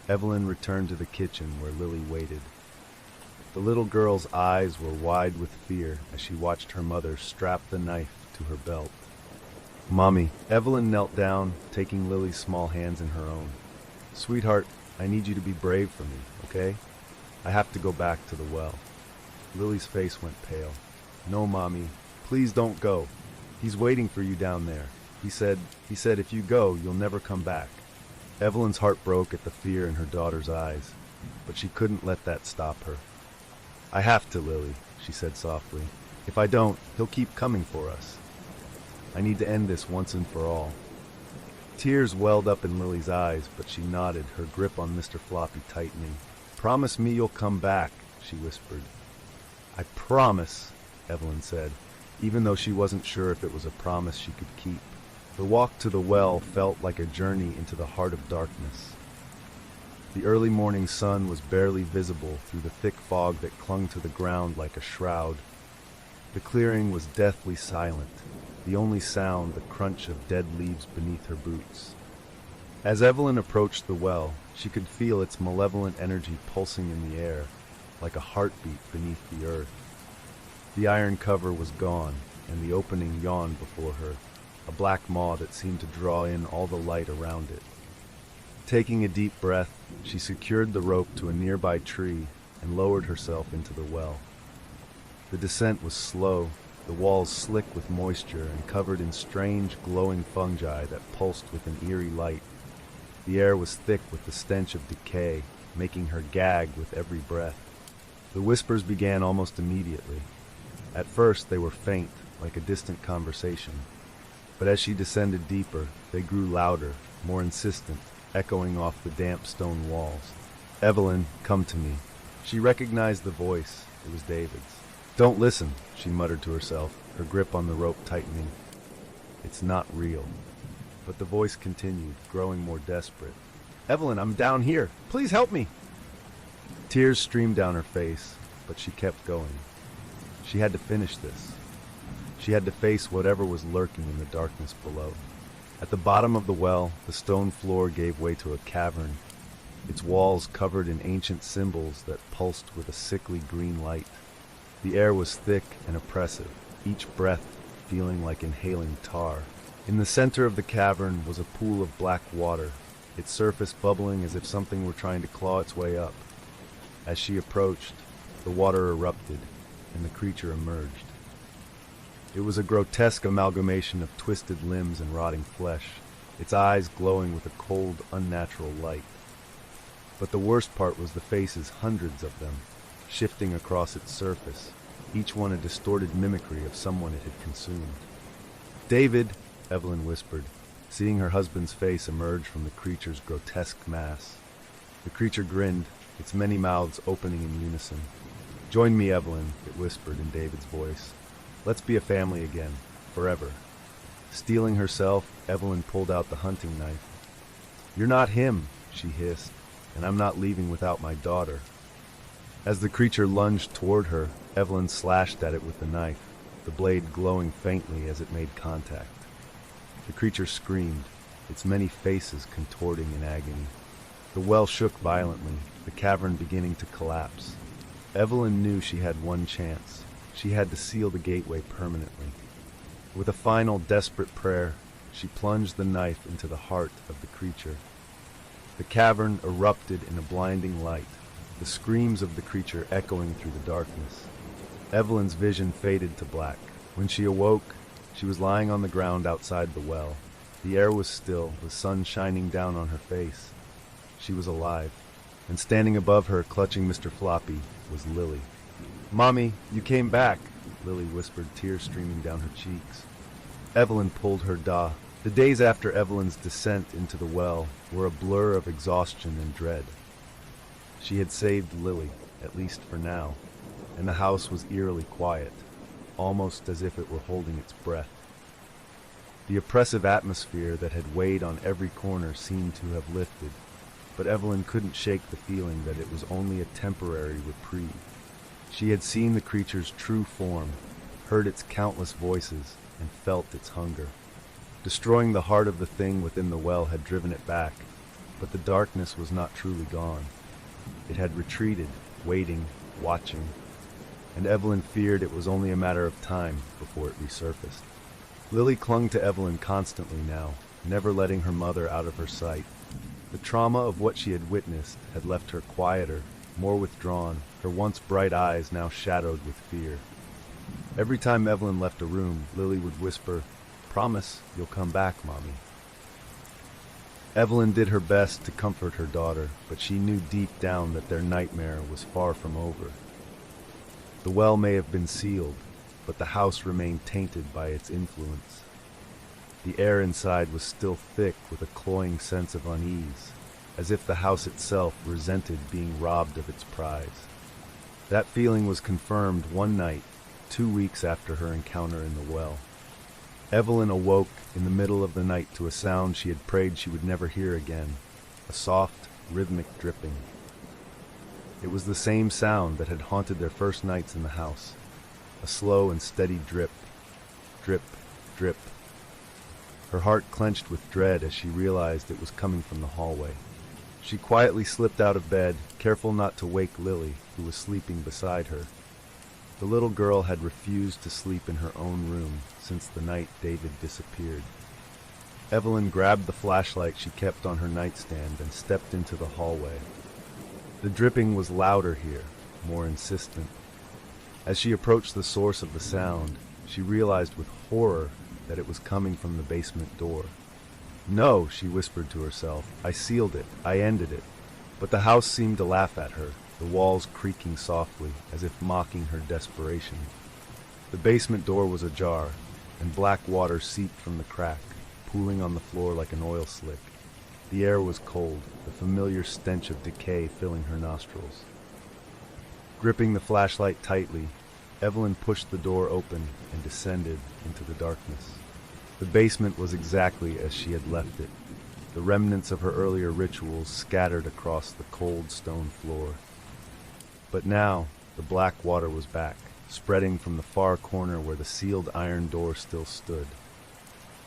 Evelyn returned to the kitchen where Lily waited. The little girl's eyes were wide with fear as she watched her mother strap the knife to her belt. "Mommy," Evelyn knelt down, taking Lily's small hands in her own. "Sweetheart, I need you to be brave for me, okay? I have to go back to the well." Lily's face went pale. "No, Mommy, please don't go. He's waiting for you down there. He said if you go, you'll never come back." Evelyn's heart broke at the fear in her daughter's eyes, but she couldn't let that stop her. "I have to, Lily," she said softly. "If I don't, he'll keep coming for us. I need to end this once and for all." Tears welled up in Lily's eyes, but she nodded, her grip on Mr. Floppy tightening. "Promise me you'll come back," she whispered. "I promise," Evelyn said, even though she wasn't sure if it was a promise she could keep. The walk to the well felt like a journey into the heart of darkness. The early morning sun was barely visible through the thick fog that clung to the ground like a shroud. The clearing was deathly silent, the only sound the crunch of dead leaves beneath her boots. As Evelyn approached the well, she could feel its malevolent energy pulsing in the air, like a heartbeat beneath the earth. The iron cover was gone, and the opening yawned before her, a black maw that seemed to draw in all the light around it. Taking a deep breath, she secured the rope to a nearby tree and lowered herself into the well. The descent was slow, the walls slick with moisture and covered in strange, glowing fungi that pulsed with an eerie light. The air was thick with the stench of decay, making her gag with every breath. The whispers began almost immediately. At first they were faint, like a distant conversation. But as she descended deeper, they grew louder, more insistent, echoing off the damp stone walls. "Evelyn, come to me." She recognized the voice. It was David's. "Don't listen," she muttered to herself, her grip on the rope tightening. "It's not real." But the voice continued, growing more desperate. "Evelyn, I'm down here. Please help me." Tears streamed down her face, but she kept going. She had to finish this. She had to face whatever was lurking in the darkness below. At the bottom of the well, the stone floor gave way to a cavern, its walls covered in ancient symbols that pulsed with a sickly green light. The air was thick and oppressive, each breath feeling like inhaling tar. In the center of the cavern was a pool of black water, its surface bubbling as if something were trying to claw its way up. As she approached, the water erupted, and the creature emerged. It was a grotesque amalgamation of twisted limbs and rotting flesh. its eyes glowing with a cold, unnatural light. But the worst part was the faces, hundreds of them, shifting across its surface, each one a distorted mimicry of someone it had consumed. "David," Evelyn whispered, seeing her husband's face emerge from the creature's grotesque mass. The creature grinned, its many mouths opening in unison. "Join me, Evelyn," it whispered in David's voice. "Let's be a family again, forever." Steeling herself, Evelyn pulled out the hunting knife. "You're not him," she hissed, "and I'm not leaving without my daughter." As the creature lunged toward her, Evelyn slashed at it with the knife, the blade glowing faintly as it made contact. The creature screamed, its many faces contorting in agony. The well shook violently, the cavern beginning to collapse. Evelyn knew she had one chance. She had to seal the gateway permanently. With a final desperate prayer, she plunged the knife into the heart of the creature. The cavern erupted in a blinding light, the screams of the creature echoing through the darkness. Evelyn's vision faded to black. When she awoke, she was lying on the ground outside the well. The air was still, the sun shining down on her face. She was alive, and standing above her, clutching Mr. Floppy, was Lily. "Mommy, you came back," Lily whispered, tears streaming down her cheeks. Evelyn pulled her da. The days after Evelyn's descent into the well were a blur of exhaustion and dread. She had saved Lily, at least for now, and the house was eerily quiet, almost as if it were holding its breath. The oppressive atmosphere that had weighed on every corner seemed to have lifted, but Evelyn couldn't shake the feeling that it was only a temporary reprieve. She had seen the creature's true form, heard its countless voices, and felt its hunger. Destroying the heart of the thing within the well had driven it back, but the darkness was not truly gone. It had retreated, waiting, watching, and Evelyn feared it was only a matter of time before it resurfaced. Lily clung to Evelyn constantly now, never letting her mother out of her sight. The trauma of what she had witnessed had left her quieter, more withdrawn, her once bright eyes now shadowed with fear. Every time Evelyn left a room, Lily would whisper, "Promise you'll come back, Mommy." Evelyn did her best to comfort her daughter, but she knew deep down that their nightmare was far from over. The well may have been sealed, but the house remained tainted by its influence. The air inside was still thick with a cloying sense of unease, as if the house itself resented being robbed of its prize. That feeling was confirmed one night, 2 weeks after her encounter in the well. Evelyn awoke in the middle of the night to a sound she had prayed she would never hear again, a soft, rhythmic dripping. It was the same sound that had haunted their first nights in the house, a slow and steady drip, drip, drip. Her heart clenched with dread as she realized it was coming from the hallway. She quietly slipped out of bed, careful not to wake Lily, who was sleeping beside her. The little girl had refused to sleep in her own room since the night David disappeared. Evelyn grabbed the flashlight she kept on her nightstand and stepped into the hallway. The dripping was louder here, more insistent. As she approached the source of the sound, she realized with horror that it was coming from the basement door. "No," she whispered to herself, "I sealed it, I ended it." But the house seemed to laugh at her, the walls creaking softly, as if mocking her desperation. The basement door was ajar, and black water seeped from the crack, pooling on the floor like an oil slick. The air was cold, the familiar stench of decay filling her nostrils. Gripping the flashlight tightly, Evelyn pushed the door open and descended into the darkness. The basement was exactly as she had left it, the remnants of her earlier rituals scattered across the cold stone floor. But now, the black water was back, spreading from the far corner where the sealed iron door still stood.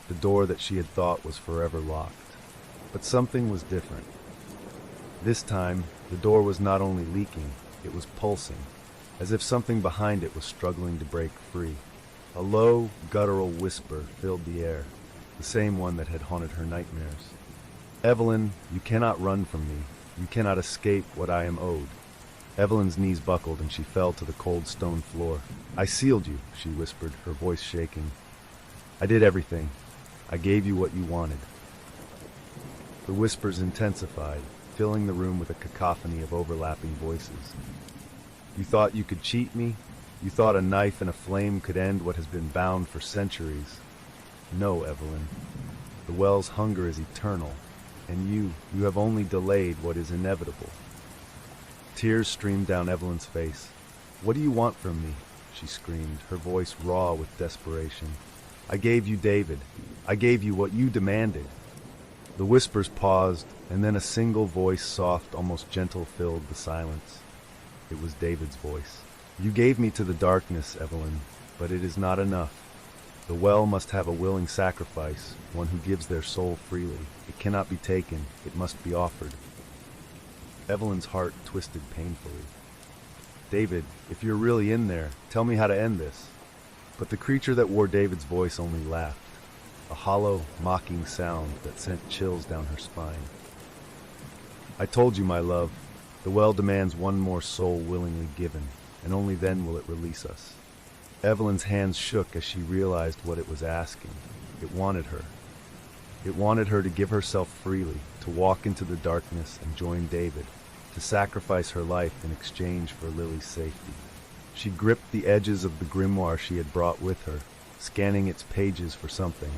The door that she had thought was forever locked. But something was different. This time, the door was not only leaking, it was pulsing, as if something behind it was struggling to break free. A low, guttural whisper filled the air, the same one that had haunted her nightmares. "Evelyn, you cannot run from me. You cannot escape what I am owed." Evelyn's knees buckled and she fell to the cold stone floor. "I sealed you," she whispered, her voice shaking. "I did everything. I gave you what you wanted. The whispers intensified, filling the room with a cacophony of overlapping voices. You thought you could cheat me? You thought a knife and a flame could end what has been bound for centuries? No, Evelyn. The well's hunger is eternal, and you have only delayed what is inevitable. Tears streamed down Evelyn's face. What do you want from me? She screamed, her voice raw with desperation. I gave you David. I gave you what you demanded. The whispers paused, and then a single voice, soft, almost gentle, filled the silence. It was David's voice. You gave me to the darkness, Evelyn, but it is not enough. The well must have a willing sacrifice, one who gives their soul freely. It cannot be taken, it must be offered. Evelyn's heart twisted painfully. David, if you're really in there, tell me how to end this. But the creature that wore David's voice only laughed, a hollow, mocking sound that sent chills down her spine. I told you, my love, the well demands one more soul willingly given, and only then will it release us. Evelyn's hands shook as she realized what it was asking. It wanted her. It wanted her to give herself freely, to walk into the darkness and join David, to sacrifice her life in exchange for Lily's safety. She gripped the edges of the grimoire she had brought with her, scanning its pages for something,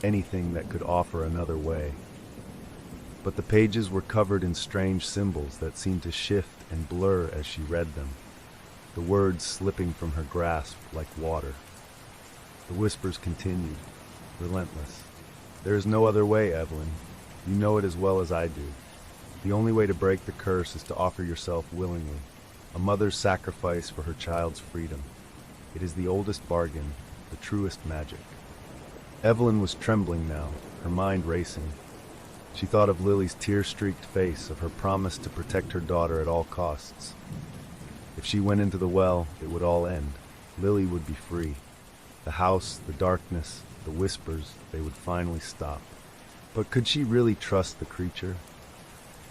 anything that could offer another way. But the pages were covered in strange symbols that seemed to shift and blur as she read them, the words slipping from her grasp like water. The whispers continued, relentless. There is no other way, Evelyn. You know it as well as I do. The only way to break the curse is to offer yourself willingly, a mother's sacrifice for her child's freedom. It is the oldest bargain, the truest magic. Evelyn was trembling now, her mind racing. She thought of Lily's tear-streaked face, of her promise to protect her daughter at all costs. If she went into the well, it would all end. Lily would be free. The house, the darkness, the whispers, they would finally stop. But could she really trust the creature?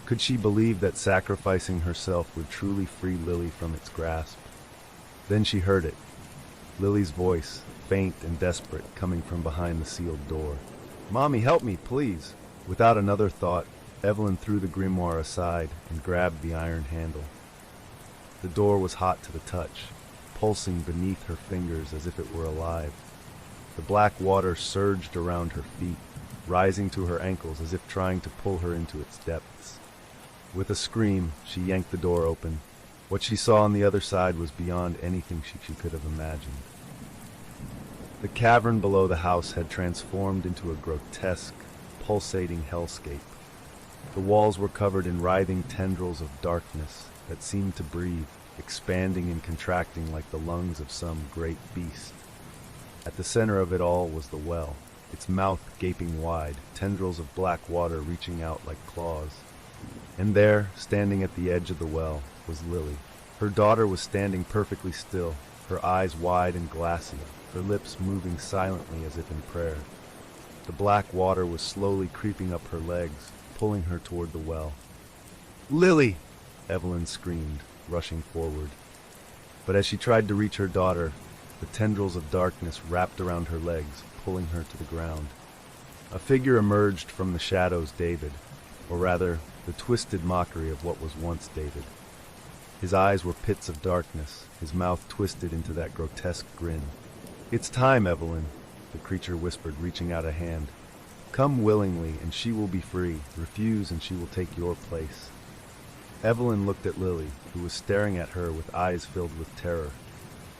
Could she believe that sacrificing herself would truly free Lily from its grasp? Then she heard it. Lily's voice, faint and desperate, coming from behind the sealed door. Mommy, help me, please! Without another thought, Evelyn threw the grimoire aside and grabbed the iron handle. The door was hot to the touch, pulsing beneath her fingers as if it were alive. The black water surged around her feet, rising to her ankles as if trying to pull her into its depths. With a scream, she yanked the door open. What she saw on the other side was beyond anything she could have imagined. The cavern below the house had transformed into a grotesque, pulsating hellscape. The walls were covered in writhing tendrils of darkness that seemed to breathe, expanding and contracting like the lungs of some great beast. At the center of it all was the well, its mouth gaping wide, tendrils of black water reaching out like claws. And there, standing at the edge of the well, was Lily. Her daughter was standing perfectly still, her eyes wide and glassy, her lips moving silently as if in prayer. The black water was slowly creeping up her legs, pulling her toward the well. Lily! Evelyn screamed, rushing forward. But as she tried to reach her daughter, the tendrils of darkness wrapped around her legs, pulling her to the ground. A figure emerged from the shadows, David, or rather, the twisted mockery of what was once David. His eyes were pits of darkness, his mouth twisted into that grotesque grin. It's time, Evelyn, the creature whispered, reaching out a hand. Come willingly, and she will be free. Refuse, and she will take your place. Evelyn looked at Lily, who was staring at her with eyes filled with terror.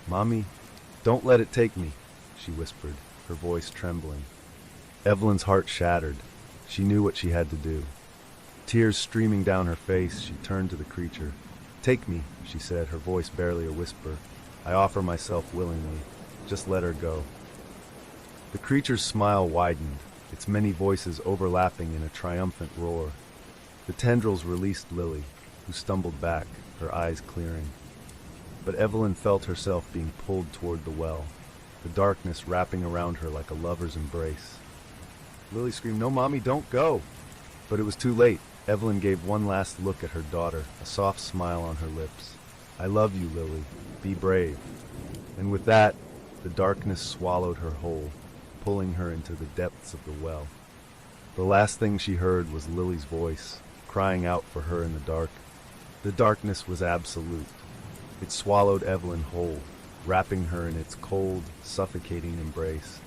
Mommy, don't let it take me, she whispered, her voice trembling. Evelyn's heart shattered. She knew what she had to do. Tears streaming down her face, she turned to the creature. Take me, she said, her voice barely a whisper. I offer myself willingly. Just let her go. The creature's smile widened, its many voices overlapping in a triumphant roar. The tendrils released Lily, who stumbled back, her eyes clearing. But Evelyn felt herself being pulled toward the well, the darkness wrapping around her like a lover's embrace. Lily screamed, No, Mommy, don't go! But it was too late. Evelyn gave one last look at her daughter, a soft smile on her lips. I love you, Lily. Be brave. And with that, the darkness swallowed her whole, pulling her into the depths of the well. The last thing she heard was Lily's voice, crying out for her in the dark. The darkness was absolute. It swallowed Evelyn whole, wrapping her in its cold, suffocating embrace.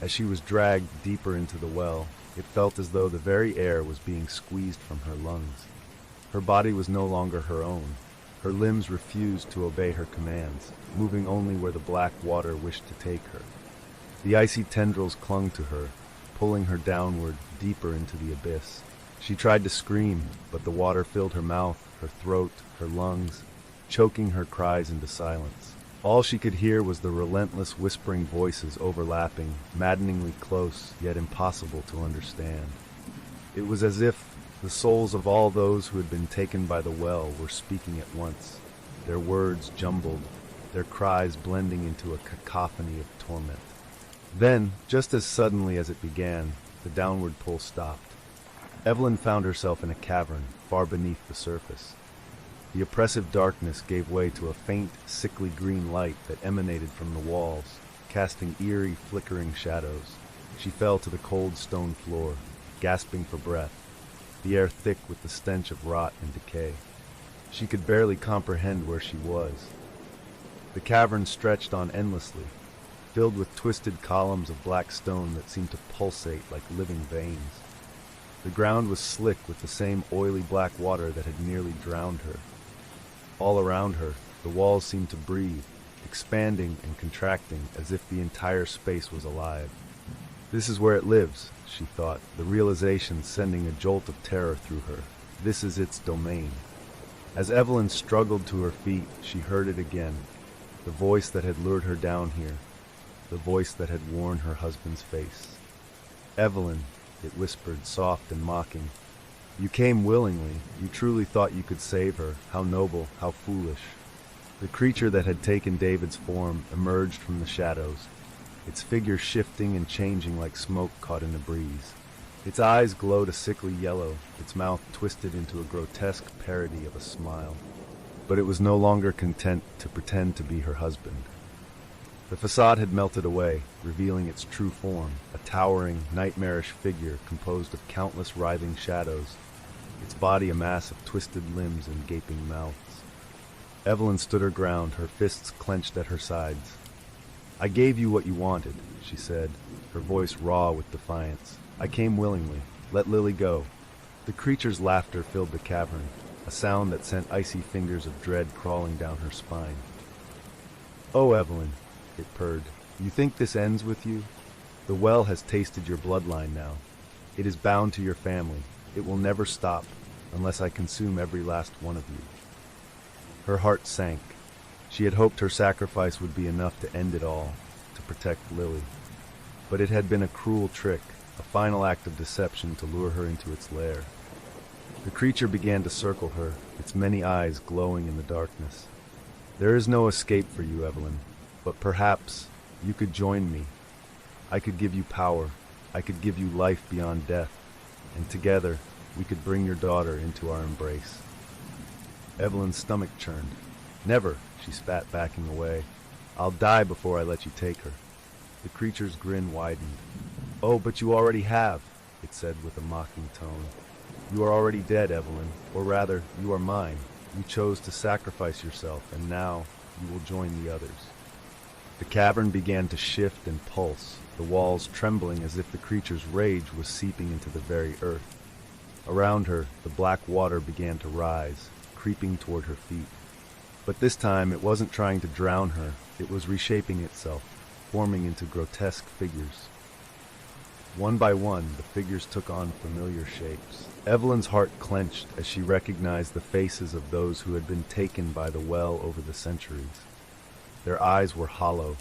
As she was dragged deeper into the well, it felt as though the very air was being squeezed from her lungs. Her body was no longer her own. Her limbs refused to obey her commands, moving only where the black water wished to take her. The icy tendrils clung to her, pulling her downward, deeper into the abyss. She tried to scream, but the water filled her mouth, her throat, her lungs, choking her cries into silence. All she could hear was the relentless whispering voices overlapping, maddeningly close, yet impossible to understand. It was as if the souls of all those who had been taken by the well were speaking at once, their words jumbled, their cries blending into a cacophony of torment. Then, just as suddenly as it began, the downward pull stopped. Evelyn found herself in a cavern, far beneath the surface. The oppressive darkness gave way to a faint, sickly green light that emanated from the walls, casting eerie, flickering shadows. She fell to the cold stone floor, gasping for breath, the air thick with the stench of rot and decay. She could barely comprehend where she was. The cavern stretched on endlessly, filled with twisted columns of black stone that seemed to pulsate like living veins. The ground was slick with the same oily black water that had nearly drowned her. All around her, the walls seemed to breathe, expanding and contracting as if the entire space was alive. This is where it lives, she thought, the realization sending a jolt of terror through her. This is its domain. As Evelyn struggled to her feet, she heard it again, the voice that had lured her down here, the voice that had worn her husband's face. Evelyn, it whispered, soft and mocking. You came willingly. You truly thought you could save her. How noble, how foolish. The creature that had taken David's form emerged from the shadows, its figure shifting and changing like smoke caught in a breeze. Its eyes glowed a sickly yellow, its mouth twisted into a grotesque parody of a smile. But it was no longer content to pretend to be her husband. The facade had melted away, revealing its true form, a towering, nightmarish figure composed of countless writhing shadows, its body a mass of twisted limbs and gaping mouths. Evelyn stood her ground, her fists clenched at her sides. I gave you what you wanted, she said, her voice raw with defiance. I came willingly. Let Lily go. The creature's laughter filled the cavern, a sound that sent icy fingers of dread crawling down her spine. Oh, Evelyn, it purred. You think this ends with you? The well has tasted your bloodline now. It is bound to your family. It will never stop unless I consume every last one of you. Her heart sank. She had hoped her sacrifice would be enough to end it all, to protect Lily. But it had been a cruel trick, a final act of deception to lure her into its lair. The creature began to circle her, its many eyes glowing in the darkness. There is no escape for you, Evelyn. But perhaps you could join me. I could give you power. I could give you life beyond death. And together, we could bring your daughter into our embrace. Evelyn's stomach churned. Never, she spat, backing away. I'll die before I let you take her. The creature's grin widened. Oh, but you already have, it said with a mocking tone. You are already dead, Evelyn. Or rather, you are mine. You chose to sacrifice yourself, and now you will join the others. The cavern began to shift and pulse, the walls trembling as if the creature's rage was seeping into the very earth. Around her, the black water began to rise, creeping toward her feet. But this time, it wasn't trying to drown her. It was reshaping itself, forming into grotesque figures. One by one, the figures took on familiar shapes. Evelyn's heart clenched as she recognized the faces of those who had been taken by the well over the centuries. Their eyes were hollow,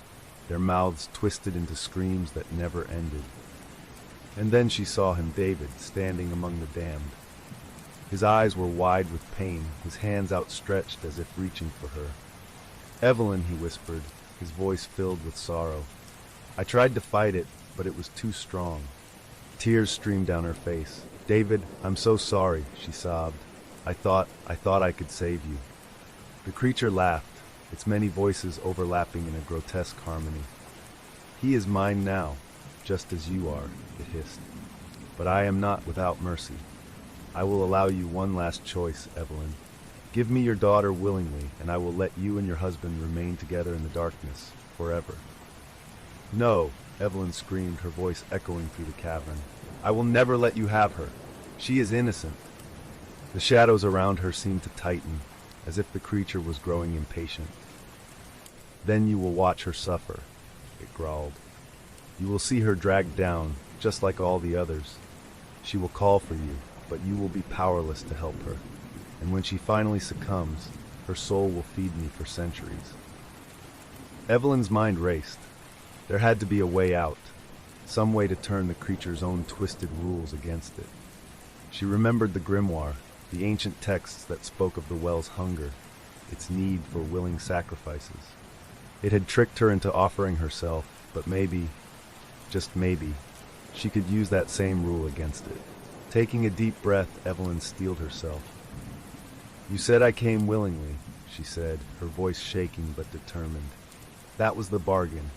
their mouths twisted into screams that never ended. And then she saw him, David, standing among the damned. His eyes were wide with pain, his hands outstretched as if reaching for her. Evelyn, he whispered, his voice filled with sorrow. I tried to fight it, but it was too strong. Tears streamed down her face. David, I'm so sorry, she sobbed. I thought I could save you. The creature laughed, its many voices overlapping in a grotesque harmony. He is mine now, just as you are, it hissed. But I am not without mercy. I will allow you one last choice, Evelyn. Give me your daughter willingly, and I will let you and your husband remain together in the darkness forever." "No," Evelyn screamed, her voice echoing through the cavern. "I will never let you have her. She is innocent." The shadows around her seemed to tighten, as if the creature was growing impatient. "Then you will watch her suffer," it growled. "You will see her dragged down, just like all the others. She will call for you, but you will be powerless to help her. And when she finally succumbs, her soul will feed me for centuries." Evelyn's mind raced. There had to be a way out, some way to turn the creature's own twisted rules against it. She remembered the grimoire, the ancient texts that spoke of the well's hunger, its need for willing sacrifices. It had tricked her into offering herself, but maybe, just maybe, she could use that same rule against it. Taking a deep breath, Evelyn steeled herself. "You said I came willingly," she said, her voice shaking but determined. "That was the bargain.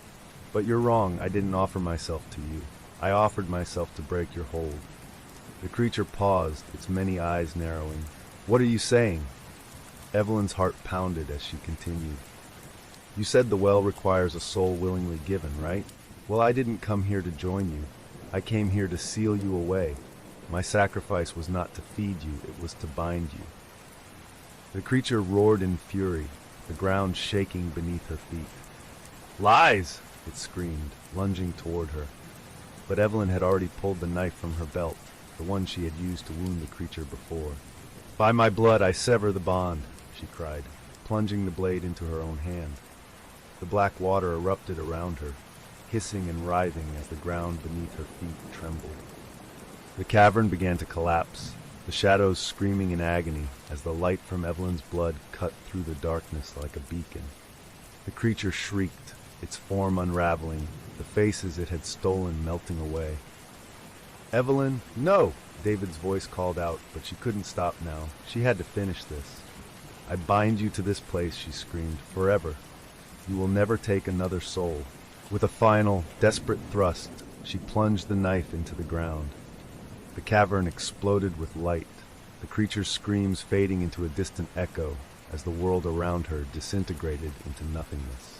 But you're wrong, I didn't offer myself to you. I offered myself to break your hold." The creature paused, its many eyes narrowing. "What are you saying?" Evelyn's heart pounded as she continued. "You said the well requires a soul willingly given, right? Well, I didn't come here to join you. I came here to seal you away. My sacrifice was not to feed you, it was to bind you." The creature roared in fury, the ground shaking beneath her feet. "Lies!" it screamed, lunging toward her. But Evelyn had already pulled the knife from her belt, the one she had used to wound the creature before. "By my blood, I sever the bond," she cried, plunging the blade into her own hand. The black water erupted around her, hissing and writhing as the ground beneath her feet trembled. The cavern began to collapse, the shadows screaming in agony as the light from Evelyn's blood cut through the darkness like a beacon. The creature shrieked, its form unraveling, the faces it had stolen melting away. "Evelyn, no!" David's voice called out, but she couldn't stop now. She had to finish this. "I bind you to this place," she screamed, "forever. You will never take another soul." With a final, desperate thrust, she plunged the knife into the ground. The cavern exploded with light, the creature's screams fading into a distant echo as the world around her disintegrated into nothingness.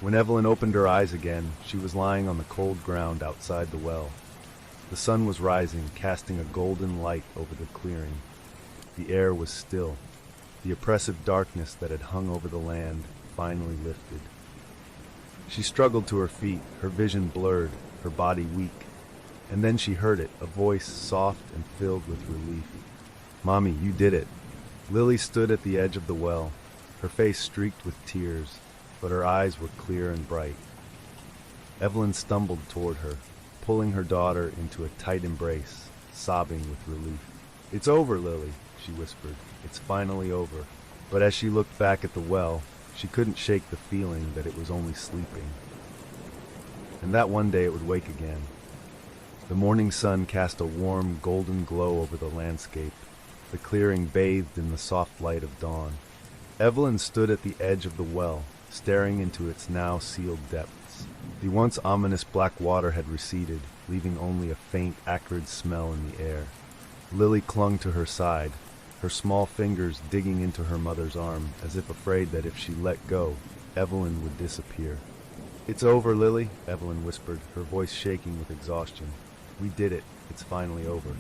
When Evelyn opened her eyes again, she was lying on the cold ground outside the well. The sun was rising, casting a golden light over the clearing. The air was still. The oppressive darkness that had hung over the land finally lifted. She struggled to her feet, her vision blurred, her body weak. And then she heard it, a voice soft and filled with relief. "Mommy, you did it." Lily stood at the edge of the well, her face streaked with tears, but her eyes were clear and bright. Evelyn stumbled toward her, pulling her daughter into a tight embrace, sobbing with relief. "It's over, Lily," she whispered. "It's finally over." But as she looked back at the well, she couldn't shake the feeling that it was only sleeping, and that one day it would wake again. The morning sun cast a warm, golden glow over the landscape, the clearing bathed in the soft light of dawn. Evelyn stood at the edge of the well, staring into its now sealed depths. The once ominous black water had receded, leaving only a faint, acrid smell in the air. Lily clung to her side, her small fingers digging into her mother's arm, as if afraid that if she let go, Evelyn would disappear. "It's over, Lily," Evelyn whispered, her voice shaking with exhaustion. "We did it. It's finally over."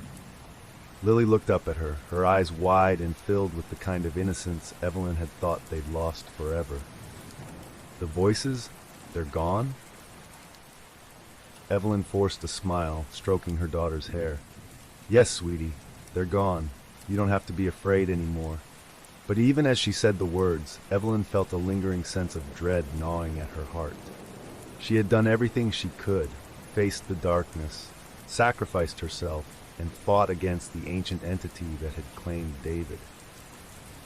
Lily looked up at her, her eyes wide and filled with the kind of innocence Evelyn had thought they'd lost forever. "The voices? They're gone?" Evelyn forced a smile, stroking her daughter's hair. "Yes, sweetie, they're gone. You don't have to be afraid anymore." But even as she said the words, Evelyn felt a lingering sense of dread gnawing at her heart. She had done everything she could, faced the darkness, sacrificed herself, and fought against the ancient entity that had claimed David.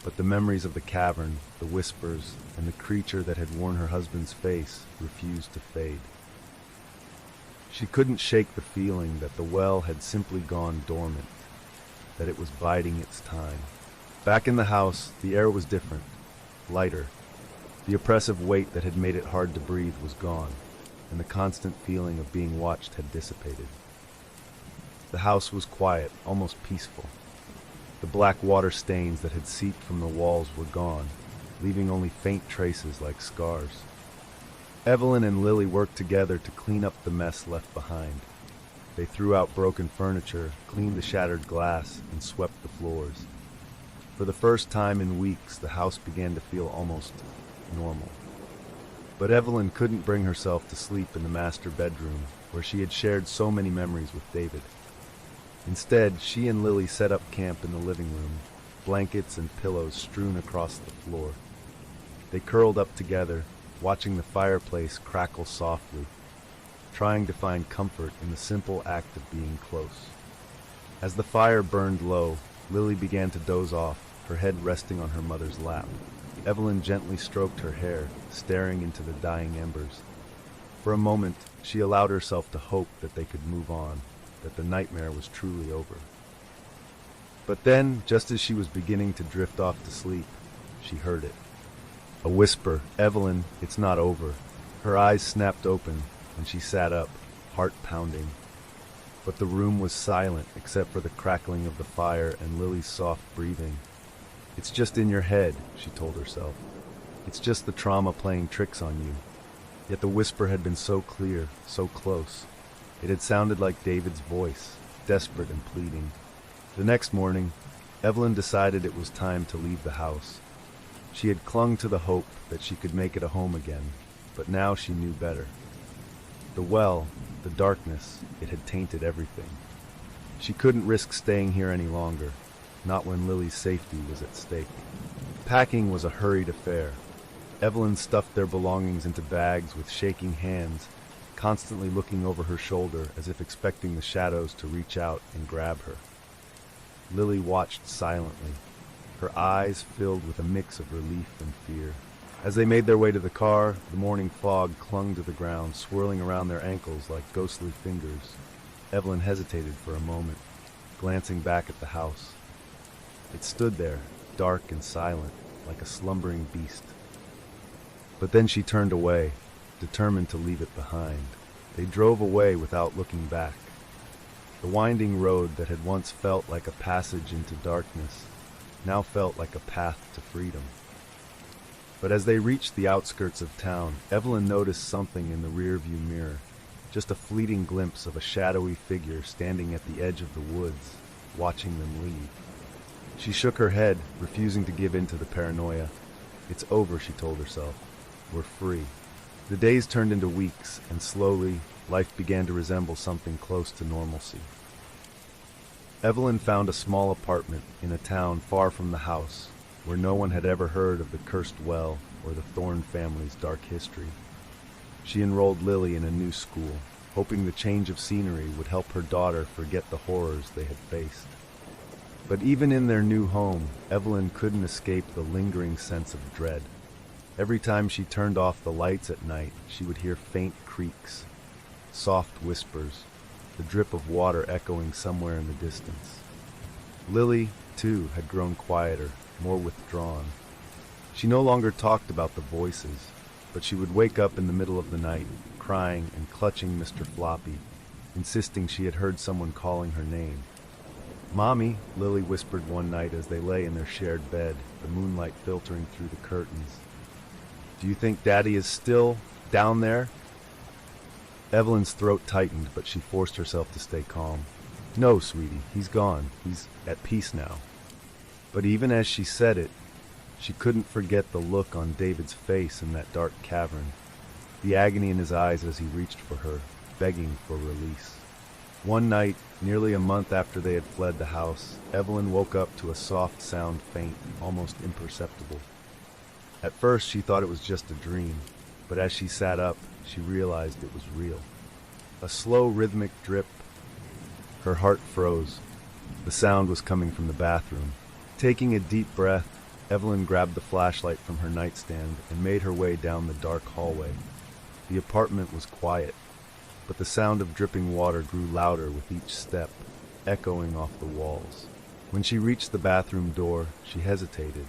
But the memories of the cavern, the whispers, and the creature that had worn her husband's face refused to fade. She couldn't shake the feeling that the well had simply gone dormant, that it was biding its time. Back in the house, the air was different, lighter. The oppressive weight that had made it hard to breathe was gone, and the constant feeling of being watched had dissipated. The house was quiet, almost peaceful. The black water stains that had seeped from the walls were gone, leaving only faint traces like scars. Evelyn and Lily worked together to clean up the mess left behind. They threw out broken furniture, cleaned the shattered glass, and swept the floors. For the first time in weeks, the house began to feel almost normal. But Evelyn couldn't bring herself to sleep in the master bedroom, where she had shared so many memories with David. Instead, she and Lily set up camp in the living room, blankets and pillows strewn across the floor. They curled up together, watching the fireplace crackle softly, trying to find comfort in the simple act of being close. As the fire burned low, Lily began to doze off, her head resting on her mother's lap. Evelyn gently stroked her hair, staring into the dying embers. For a moment, she allowed herself to hope that they could move on, that the nightmare was truly over. But then, just as she was beginning to drift off to sleep, she heard it. A whisper, "Evelyn, it's not over." Her eyes snapped open, and she sat up, heart pounding. But the room was silent except for the crackling of the fire and Lily's soft breathing. "It's just in your head," she told herself. "It's just the trauma playing tricks on you." Yet the whisper had been so clear, so close. It had sounded like David's voice, desperate and pleading. The next morning, Evelyn decided it was time to leave the house. She had clung to the hope that she could make it a home again, but now she knew better. The well, the darkness, it had tainted everything. She couldn't risk staying here any longer, not when Lily's safety was at stake. Packing was a hurried affair. Evelyn stuffed their belongings into bags with shaking hands, constantly looking over her shoulder as if expecting the shadows to reach out and grab her. Lily watched silently, her eyes filled with a mix of relief and fear. As they made their way to the car, the morning fog clung to the ground, swirling around their ankles like ghostly fingers. Evelyn hesitated for a moment, glancing back at the house. It stood there, dark and silent, like a slumbering beast. But then she turned away, determined to leave it behind. They drove away without looking back. The winding road that had once felt like a passage into darkness now felt like a path to freedom. But as they reached the outskirts of town, Evelyn noticed something in the rearview mirror, just a fleeting glimpse of a shadowy figure standing at the edge of the woods, watching them leave. She shook her head, refusing to give in to the paranoia. "It's over," she told herself. "We're free." The days turned into weeks, and slowly, life began to resemble something close to normalcy. Evelyn found a small apartment in a town far from the house, where no one had ever heard of the cursed well or the Thorne family's dark history. She enrolled Lily in a new school, hoping the change of scenery would help her daughter forget the horrors they had faced. But even in their new home, Evelyn couldn't escape the lingering sense of dread. Every time she turned off the lights at night, she would hear faint creaks, soft whispers, the drip of water echoing somewhere in the distance. Lily, too, had grown quieter, more withdrawn. She no longer talked about the voices, but she would wake up in the middle of the night, crying and clutching Mr. Floppy, insisting she had heard someone calling her name. "Mommy," Lily whispered one night as they lay in their shared bed, the moonlight filtering through the curtains. "Do you think Daddy is still down there?" Evelyn's throat tightened, but she forced herself to stay calm. "No, sweetie, he's gone. He's at peace now." But even as she said it, she couldn't forget the look on David's face in that dark cavern, the agony in his eyes as he reached for her, begging for release. One night, nearly a month after they had fled the house, Evelyn woke up to a soft sound, faint, almost imperceptible. At first she thought it was just a dream, but as she sat up, she realized it was real. A slow rhythmic drip. Her heart froze. The sound was coming from the bathroom. Taking a deep breath, Evelyn grabbed the flashlight from her nightstand and made her way down the dark hallway. The apartment was quiet, but the sound of dripping water grew louder with each step, echoing off the walls. When she reached the bathroom door, she hesitated.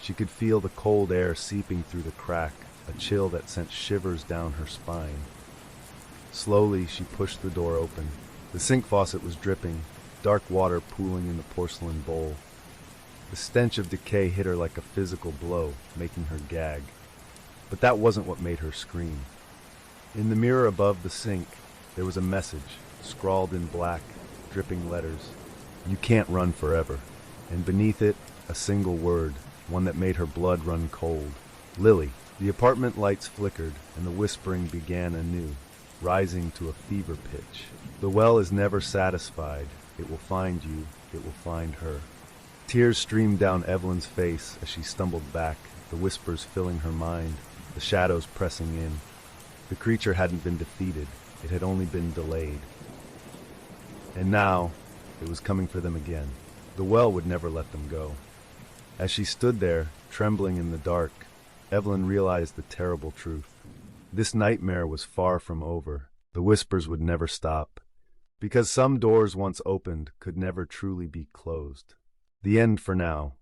She could feel the cold air seeping through the crack, a chill that sent shivers down her spine. Slowly, she pushed the door open, The sink faucet was dripping, dark water pooling in the porcelain bowl. The stench of decay hit her like a physical blow, making her gag. But that wasn't what made her scream. In the mirror above the sink, there was a message, scrawled in black, dripping letters. "You can't run forever." And beneath it, a single word, one that made her blood run cold. "Lily." The apartment lights flickered, and the whispering began anew, rising to a fever pitch. "The well is never satisfied. It will find you. It will find her." Tears streamed down Evelyn's face as she stumbled back, the whispers filling her mind, the shadows pressing in. The creature hadn't been defeated. It had only been delayed. And now, it was coming for them again. The well would never let them go. As she stood there, trembling in the dark, Evelyn realized the terrible truth. This nightmare was far from over. The whispers would never stop, because some doors once opened could never truly be closed. The end for now,